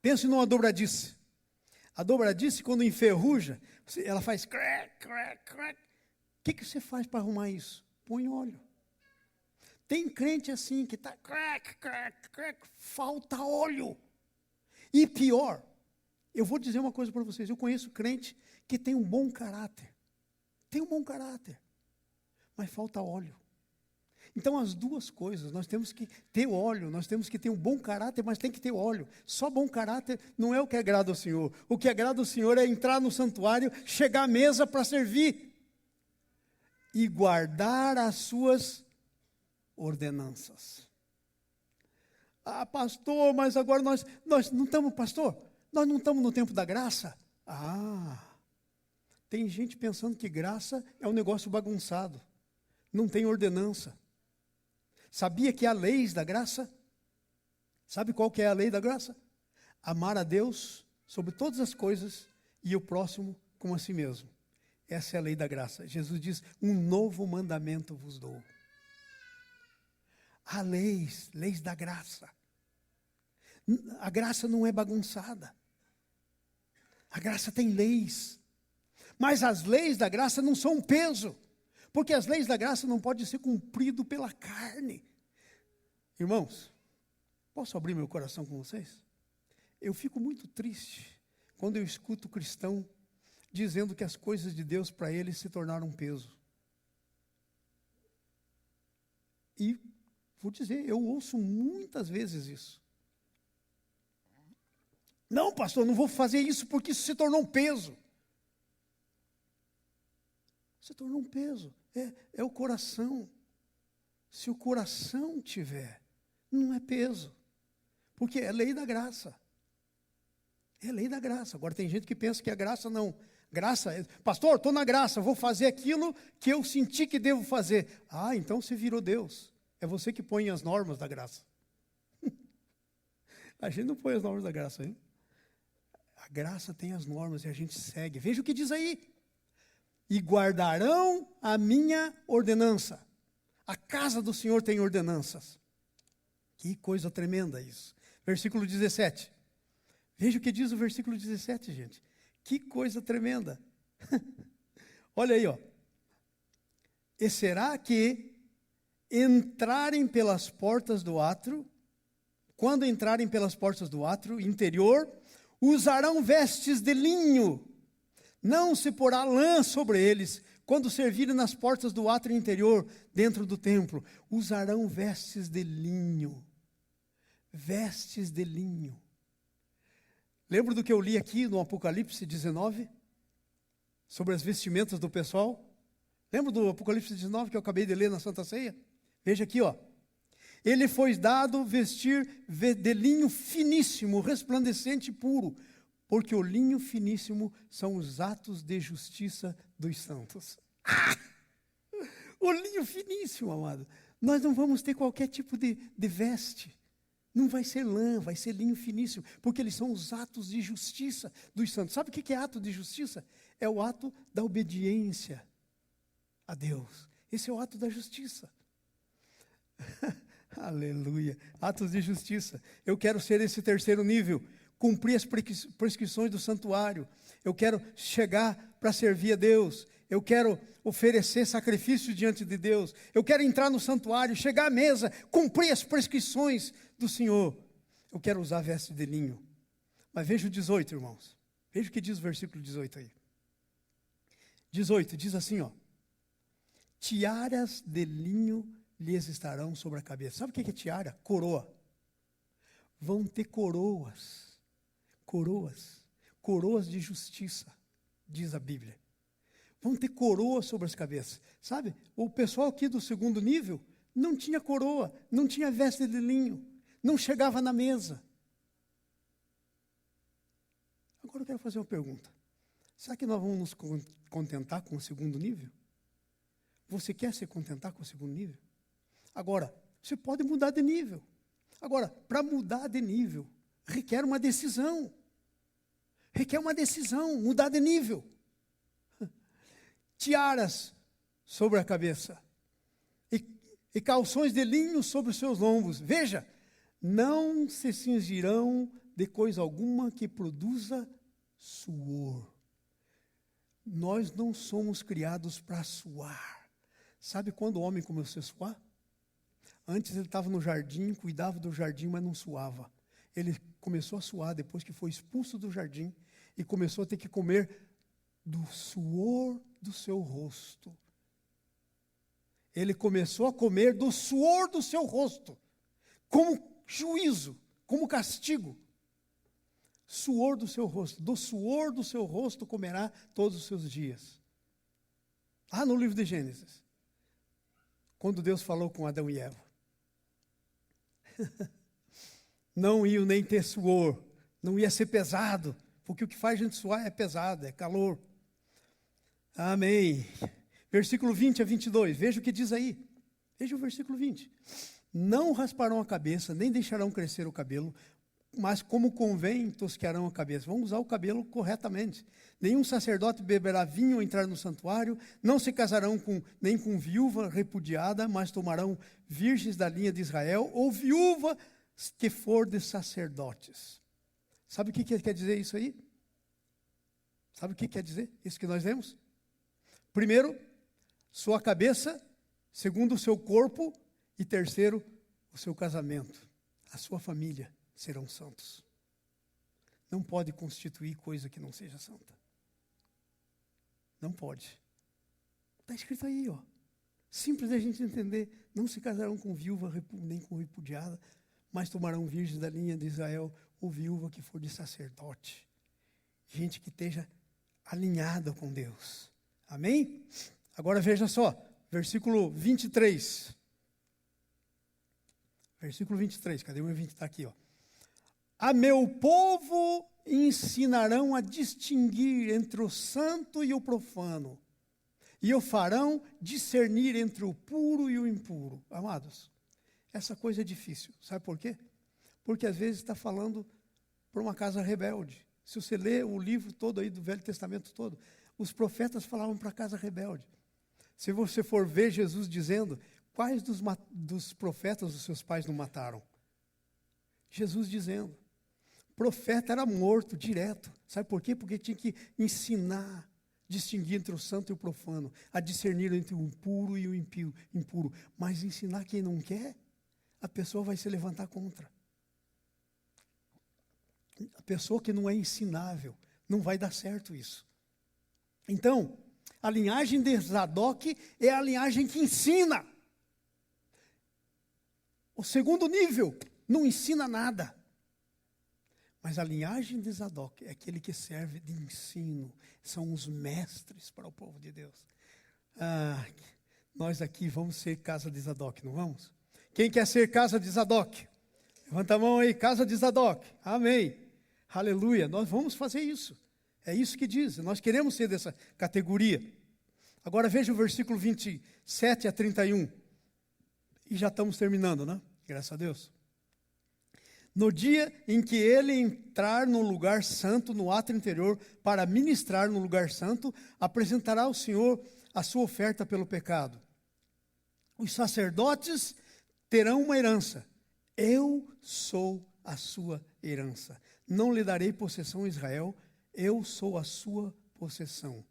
Pense numa dobradice. A dobradice, quando enferruja, ela faz crack, crack, crack. O que você faz para arrumar isso? Põe óleo. Tem crente assim, que está crack, crack, crack. Falta óleo. E pior, eu vou dizer uma coisa para vocês. Eu conheço crente que tem um bom caráter. Tem um bom caráter. Mas falta óleo. Então, as duas coisas, nós temos que ter óleo, nós temos que ter um bom caráter, mas tem que ter óleo. Só bom caráter não é o que agrada ao Senhor. O que agrada ao Senhor é entrar no santuário, chegar à mesa para servir e guardar as suas ordenanças. Ah, pastor, mas agora nós não estamos, pastor, nós não estamos no tempo da graça. Tem gente pensando que graça é um negócio bagunçado, não tem ordenança. Sabia que há leis da graça? Sabe qual que é a lei da graça? Amar a Deus sobre todas as coisas e o próximo como a si mesmo. Essa é a lei da graça. Jesus diz, um novo mandamento vos dou. Há leis da graça. A graça não é bagunçada. A graça tem leis. Mas as leis da graça não são um peso. Porque as leis da graça não podem ser cumpridas pela carne. Irmãos, posso abrir meu coração com vocês? Eu fico muito triste quando eu escuto cristão dizendo que as coisas de Deus para eles se tornaram um peso. E vou dizer, eu ouço muitas vezes isso. Não, pastor, não vou fazer isso porque isso se tornou um peso. Se tornou um peso. É o coração. Se o coração tiver, não é peso. Porque é lei da graça. É lei da graça. Agora tem gente que pensa que a graça não. Graça, pastor, estou na graça, vou fazer aquilo que eu senti que devo fazer. Ah, então você virou Deus. É você que põe as normas da graça. A gente não põe as normas da graça, hein? A graça tem as normas e a gente segue. Veja o que diz aí. E guardarão a minha ordenança. A casa do Senhor tem ordenanças. Que coisa tremenda isso. Versículo 17. Veja o que diz o versículo 17, gente. Que coisa tremenda. Olha aí, ó. E será que entrarem pelas portas do átrio, quando entrarem pelas portas do átrio interior, usarão vestes de linho, não se porá lã sobre eles, quando servirem nas portas do átrio interior, dentro do templo, usarão vestes de linho. Vestes de linho. Lembra do que eu li aqui no Apocalipse 19? Sobre as vestimentas do pessoal? Lembra do Apocalipse 19 que eu acabei de ler na Santa Ceia? Veja aqui, ó. Ele foi dado vestir de linho finíssimo, resplandecente e puro, porque o linho finíssimo são os atos de justiça dos santos. Ah! O linho finíssimo, amado. Nós não vamos ter qualquer tipo de veste. Não vai ser lã, vai ser linho finíssimo, porque eles são os atos de justiça dos santos. Sabe o que é ato de justiça? É o ato da obediência a Deus. Esse é o ato da justiça. Aleluia. Atos de justiça. Eu quero ser esse terceiro nível, cumprir as prescrições do santuário. Eu quero chegar para servir a Deus. Eu quero oferecer sacrifício diante de Deus. Eu quero entrar no santuário, chegar à mesa, cumprir as prescrições do Senhor. Eu quero usar veste de linho. Mas veja o 18, irmãos. Veja o que diz o versículo 18 aí. 18, diz assim, ó. Tiaras de linho lhes estarão sobre a cabeça. Sabe o que é tiara? Coroa. Vão ter coroas. Coroas. Coroas de justiça, diz a Bíblia. Vão ter coroa sobre as cabeças. Sabe, o pessoal aqui do segundo nível não tinha coroa, não tinha veste de linho, não chegava na mesa. Agora eu quero fazer uma pergunta. Será que nós vamos nos contentar com o segundo nível? Você quer se contentar com o segundo nível? Agora, você pode mudar de nível. Agora, para mudar de nível, requer uma decisão. Requer uma decisão, mudar de nível. Tiaras sobre a cabeça e calções de linho sobre os seus lombos. Veja, não se cingirão de coisa alguma que produza suor. Nós não somos criados para suar. Sabe quando o homem começou a suar? Antes ele estava no jardim, cuidava do jardim, mas não suava. Ele começou a suar depois que foi expulso do jardim e começou a ter que comer do suor do seu rosto. Ele começou a comer do suor do seu rosto, como juízo, como castigo. Suor do seu rosto, do suor do seu rosto comerá todos os seus dias. Lá no livro de Gênesis, quando Deus falou com Adão e Eva. Não iam nem ter suor, não ia ser pesado, porque o que faz a gente suar é pesado, é calor. Amém. Versículo 20 a 22, veja o que diz aí. Veja o versículo 20. não rasparão a cabeça, nem deixarão crescer o cabelo, mas como convém, tosquearão a cabeça. Vamos usar o cabelo corretamente. Nenhum sacerdote beberá vinho ou entrar no santuário, não se casarão nem com viúva repudiada, mas tomarão virgens da linha de Israel, ou viúva que for de sacerdotes. Sabe o que quer dizer isso aí? Sabe o que quer dizer isso que nós lemos? Primeiro, sua cabeça, segundo, o seu corpo, e terceiro, o seu casamento, a sua família serão santos. Não pode constituir coisa que não seja santa. Não pode. Está escrito aí, ó. Simples a gente entender. Não se casarão com viúva nem com repudiada, mas tomarão virgens da linha de Israel, ou viúva que for de sacerdote. Gente que esteja alinhada com Deus. Amém? Agora veja só, versículo 23. Versículo 23, cadê o meu 20? Está aqui, ó. A meu povo ensinarão a distinguir entre o santo e o profano, e o farão discernir entre o puro e o impuro. Amados, essa coisa é difícil. Sabe por quê? Porque às vezes está falando para uma casa rebelde. Se você lê o livro todo aí do Velho Testamento todo, os profetas falavam para a casa rebelde. Se você for ver Jesus dizendo, quais dos profetas os seus pais não mataram? Jesus dizendo. Profeta era morto direto. Sabe por quê? Porque tinha que ensinar, distinguir entre o santo e o profano, a discernir entre o puro e o impuro. Mas ensinar quem não quer, a pessoa vai se levantar contra. A pessoa que não é ensinável, não vai dar certo isso. Então, a linhagem de Zadok é a linhagem que ensina. O segundo nível não ensina nada. Mas a linhagem de Zadok é aquele que serve de ensino. São os mestres para o povo de Deus. Nós aqui vamos ser casa de Zadok, não vamos? Quem quer ser casa de Zadok? Levanta a mão aí, casa de Zadok. Amém. Aleluia. Nós vamos fazer isso. É isso que diz. Nós queremos ser dessa categoria. Agora veja o versículo 27 a 31. E já estamos terminando, né? Graças a Deus. No dia em que ele entrar no lugar santo, no átrio interior, para ministrar no lugar santo, apresentará ao Senhor a sua oferta pelo pecado. Os sacerdotes terão uma herança. Eu sou a sua herança. Não lhe darei possessão a Israel, eu sou a sua possessão.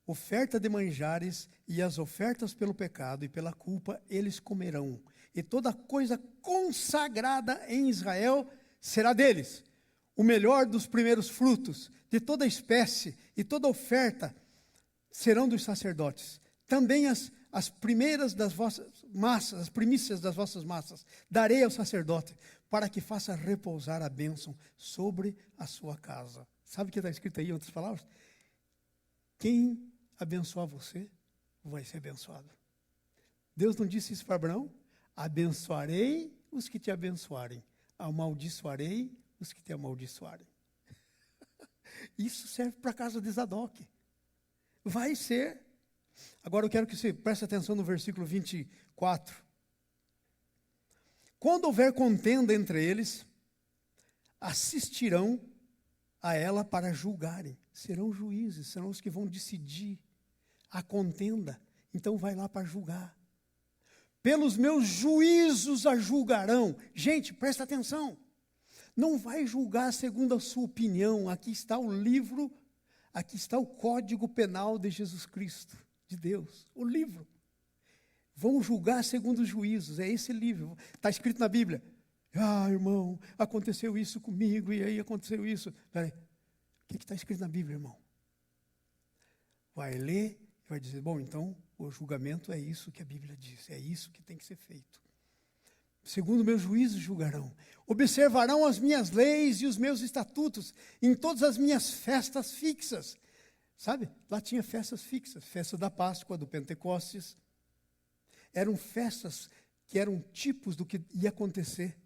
Oferta de manjares e as ofertas pelo pecado e pela culpa eles comerão. E toda coisa consagrada em Israel será deles. O melhor dos primeiros frutos, de toda espécie e toda oferta serão dos sacerdotes. Também as primeiras das vossas massas, as primícias das vossas massas, darei ao sacerdote, para que faça repousar a bênção sobre a sua casa. Sabe o que está escrito aí em outras palavras? Quem abençoar você, vai ser abençoado. Deus não disse isso para Abraão? Abençoarei os que te abençoarem, amaldiçoarei os que te amaldiçoarem. Isso serve para a casa de Zadok. Vai ser. Agora eu quero que você preste atenção no versículo 24. Quando houver contenda entre eles, assistirão a ela para julgarem. Serão juízes, serão os que vão decidir a contenda. Então vai lá para julgar. Pelos meus juízos a julgarão. Gente, presta atenção. Não vai julgar segundo a sua opinião. Aqui está o livro, aqui está o Código Penal de Jesus Cristo, de Deus. O livro. Vão julgar segundo os juízos. É esse livro. Está escrito na Bíblia. Irmão, aconteceu isso comigo e aí aconteceu isso. Peraí. O que está escrito na Bíblia, irmão? Vai ler e vai dizer, bom, então o julgamento é isso que a Bíblia diz, é isso que tem que ser feito. Segundo meus juízos julgarão. Observarão as minhas leis e os meus estatutos em todas as minhas festas fixas. Sabe? Lá tinha festas fixas, festa da Páscoa, do Pentecostes. Eram festas que eram tipos do que ia acontecer.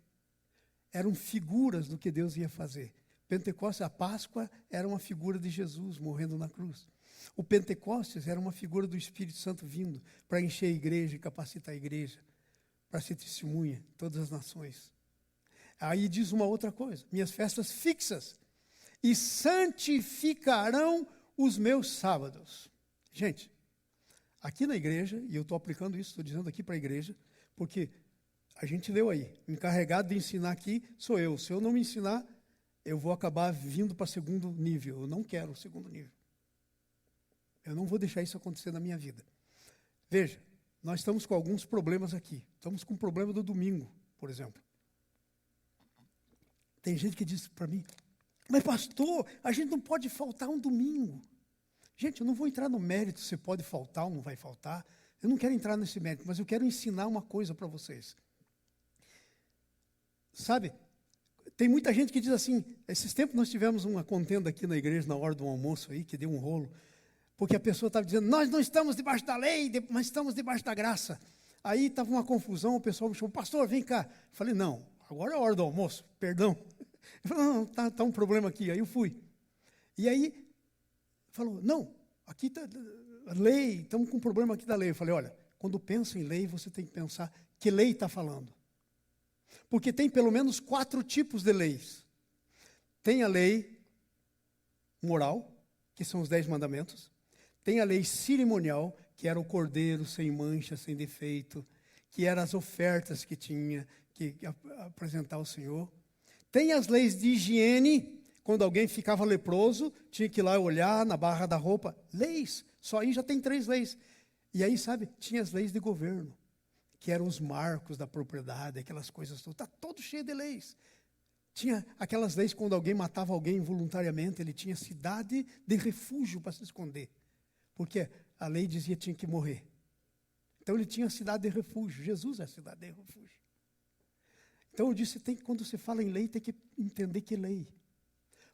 Eram figuras do que Deus ia fazer. Pentecostes, a Páscoa, era uma figura de Jesus morrendo na cruz. O Pentecostes era uma figura do Espírito Santo vindo para encher a igreja e capacitar a igreja, para ser testemunha em todas as nações. Aí diz uma outra coisa: minhas festas fixas, e santificarão os meus sábados. Gente, aqui na igreja, e eu estou aplicando isso, estou dizendo aqui para a igreja, porque a gente leu aí, o encarregado de ensinar aqui sou eu. Se eu não me ensinar, eu vou acabar vindo para segundo nível. Eu não quero o segundo nível. Eu não vou deixar isso acontecer na minha vida. Veja, nós estamos com alguns problemas aqui. Estamos com o problema do domingo, por exemplo. Tem gente que diz para mim: mas pastor, a gente não pode faltar um domingo. Gente, eu não vou entrar no mérito se pode faltar ou não vai faltar. Eu não quero entrar nesse mérito, mas eu quero ensinar uma coisa para vocês. Sabe, tem muita gente que diz assim, esses tempos nós tivemos uma contenda aqui na igreja na hora do almoço aí, que deu um rolo, porque a pessoa estava dizendo: nós não estamos debaixo da lei, mas estamos debaixo da graça. Aí estava uma confusão, o pessoal me chamou: pastor, vem cá. Eu falei: não, agora é a hora do almoço, perdão. Ele falou: não, tá um problema aqui. Aí eu fui. E aí, falou: não, aqui está lei, estamos com um problema aqui da lei. Eu falei: olha, quando pensa em lei, você tem que pensar que lei está falando. Porque tem pelo menos 4 tipos de leis. Tem a lei moral, que são os 10 mandamentos. Tem a lei cerimonial, que era o cordeiro sem mancha, sem defeito, que eram as ofertas que tinha que apresentar ao Senhor. Tem as leis de higiene, quando alguém ficava leproso, tinha que ir lá olhar na barra da roupa. Leis, só aí já tem 3 leis. E aí, sabe, tinha as leis de governo, que eram os marcos da propriedade, aquelas coisas todas. Está todo cheio de leis. Tinha aquelas leis quando alguém matava alguém involuntariamente, ele tinha cidade de refúgio para se esconder. Porque a lei dizia que tinha que morrer. Então ele tinha a cidade de refúgio. Jesus é a cidade de refúgio. Então eu disse, quando você fala em lei, tem que entender que lei.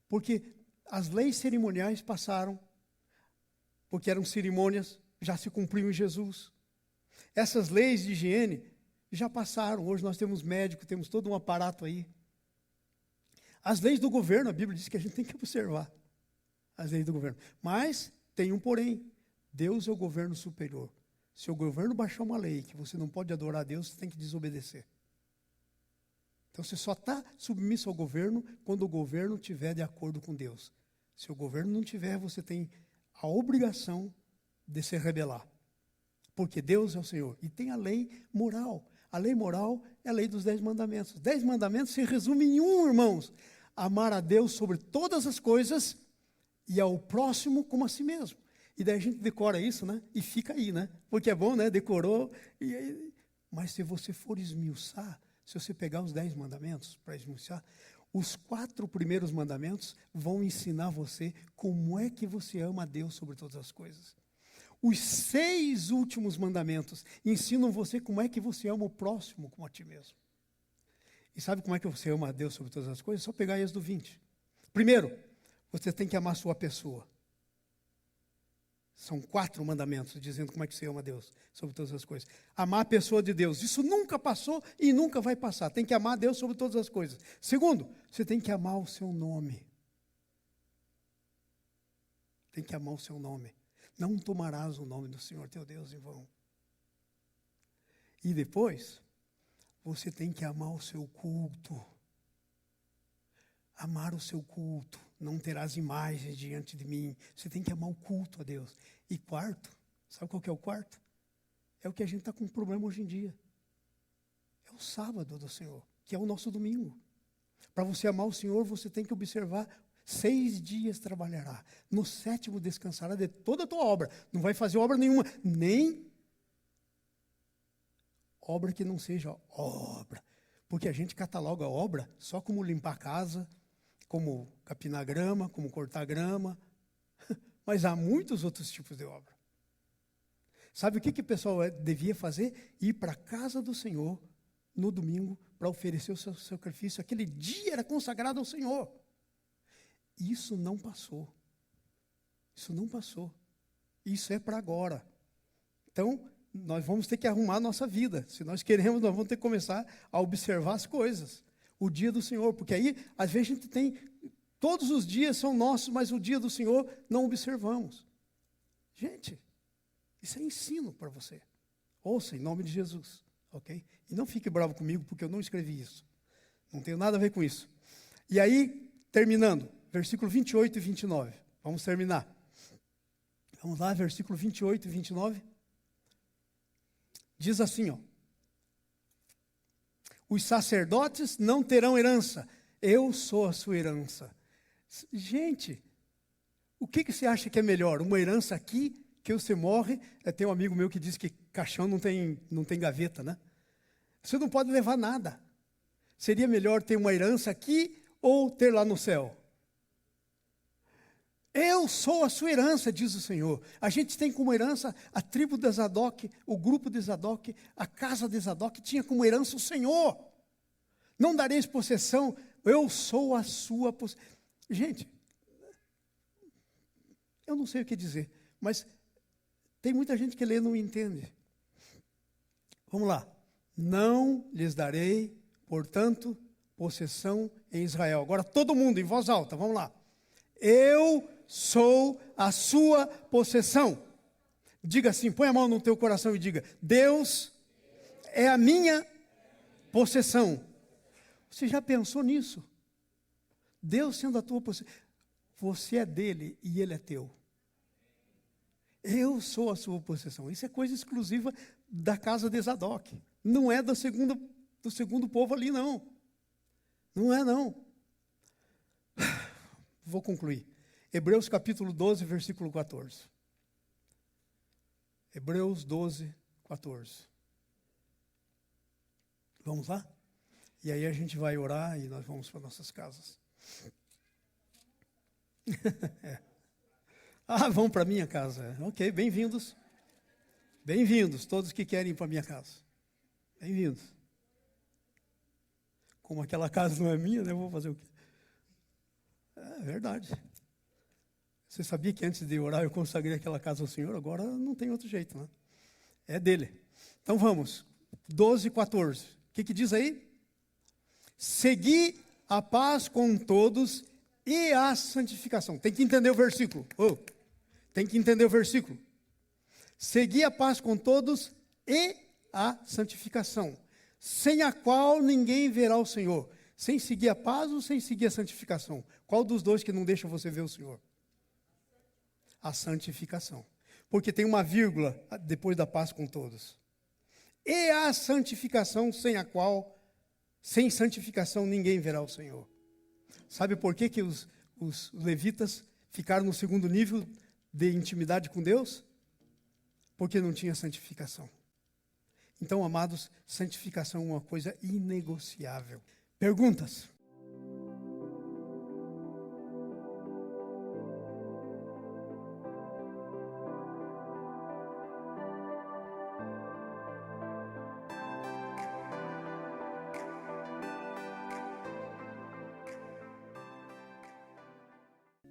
Porque as leis cerimoniais passaram, porque eram cerimônias, já se cumpriu em Jesus. Essas leis de higiene já passaram. Hoje nós temos médico, temos todo um aparato aí. As leis do governo, a Bíblia diz que a gente tem que observar as leis do governo. Mas tem um porém: Deus é o governo superior. Se o governo baixar uma lei que você não pode adorar a Deus, você tem que desobedecer. Então você só está submisso ao governo quando o governo estiver de acordo com Deus. Se o governo não tiver, você tem a obrigação de se rebelar. Porque Deus é o Senhor. E tem a lei moral. A lei moral é a lei dos 10 mandamentos. Os 10 mandamentos se resumem em um, irmãos: amar a Deus sobre todas as coisas e ao próximo como a si mesmo. E daí a gente decora isso, né? E fica aí, né? Porque é bom, né? Decorou. Mas se você for esmiuçar, se você pegar os 10 mandamentos para esmiuçar, os 4 primeiros mandamentos vão ensinar você como é que você ama a Deus sobre todas as coisas. Os 6 últimos mandamentos ensinam você como é que você ama o próximo como a ti mesmo. E sabe como é que você ama a Deus sobre todas as coisas? É só pegar Êxodo 20. Primeiro, você tem que amar a sua pessoa. São 4 mandamentos dizendo como é que você ama a Deus sobre todas as coisas. Amar a pessoa de Deus. Isso nunca passou e nunca vai passar. Tem que amar a Deus sobre todas as coisas. Segundo, você tem que amar o seu nome. Tem que amar o seu nome. Não tomarás o nome do Senhor teu Deus em vão. E depois, você tem que amar o seu culto. Amar o seu culto. Não terás imagens diante de mim. Você tem que amar o culto a Deus. E quarto, sabe qual que é o quarto? É o que a gente está com problema hoje em dia. É o sábado do Senhor, que é o nosso domingo. Para você amar o Senhor, você tem que observar: 6 dias trabalhará, no 7º descansará de toda a tua obra. Não vai fazer obra nenhuma, nem obra que não seja obra. Porque a gente cataloga a obra só como limpar a casa, como capinar grama, como cortar grama. Mas há muitos outros tipos de obra. Sabe o que o pessoal devia fazer? Ir para a casa do Senhor no domingo para oferecer o seu sacrifício. Aquele dia era consagrado ao Senhor. Isso não passou. Isso não passou. Isso é para agora. Então, nós vamos ter que arrumar a nossa vida. Se nós queremos, nós vamos ter que começar a observar as coisas. O dia do Senhor. Porque aí, às vezes, a gente tem... Todos os dias são nossos, mas o dia do Senhor não observamos. Gente, isso é ensino para você. Ouça, em nome de Jesus. ok? E não fique bravo comigo, porque eu não escrevi isso. Não tenho nada a ver com isso. E aí, terminando, versículo 28 e 29. Vamos terminar. Vamos lá, versículo 28 e 29. Diz assim, ó. Os sacerdotes não terão herança. Eu sou a sua herança. Gente, o que você acha que é melhor? Uma herança aqui, que você morre. Tem um amigo meu que diz que caixão não tem gaveta, né? Você não pode levar nada. Seria melhor ter uma herança aqui ou ter lá no céu? Eu sou a sua herança, diz o Senhor. A gente tem como herança a tribo de Zadok, o grupo de Zadok, a casa de Zadok, tinha como herança o Senhor. Não dareis possessão, eu sou a sua possessão. Gente, eu não sei o que dizer, mas tem muita gente que lê e não entende. Vamos lá. Não lhes darei, portanto, possessão em Israel. Agora todo mundo, em voz alta, vamos lá. Eu sou a sua possessão. Diga assim, põe a mão no teu coração e diga: Deus é a minha possessão. Você já pensou nisso? Deus sendo a tua possessão. Você é dele e ele é teu. Eu sou a sua possessão. Isso é coisa exclusiva da casa de Zadok. Não é do segundo povo ali, não. Não é, não. Vou concluir. Hebreus capítulo 12, versículo 14. Hebreus 12, 14. Vamos lá? E aí a gente vai orar e nós vamos para nossas casas. É. Ah, vão para minha casa. Ok, bem-vindos. Bem-vindos, todos que querem ir para minha casa. Bem-vindos. Como aquela casa não é minha, né, eu vou fazer o quê? É verdade. Você sabia que antes de orar eu consagrei aquela casa ao Senhor? Agora não tem outro jeito, né? É dele. Então vamos. 12, 14. O que diz aí? Segui a paz com todos e a santificação. Tem que entender o versículo. Tem que entender o versículo. Segui a paz com todos e a santificação, sem a qual ninguém verá o Senhor. Sem seguir a paz ou sem seguir a santificação? Qual dos dois que não deixa você ver o Senhor? A santificação. Porque tem uma vírgula depois da paz com todos. E a santificação, sem a qual, sem santificação, ninguém verá o Senhor. Sabe por que os levitas ficaram no segundo nível de intimidade com Deus? Porque não tinha santificação. Então, amados, santificação é uma coisa inegociável. Perguntas?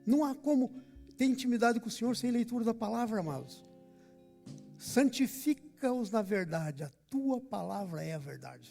Não há como ter intimidade com o Senhor sem leitura da palavra, amados. Santifica-os na verdade, a tua palavra é a verdade.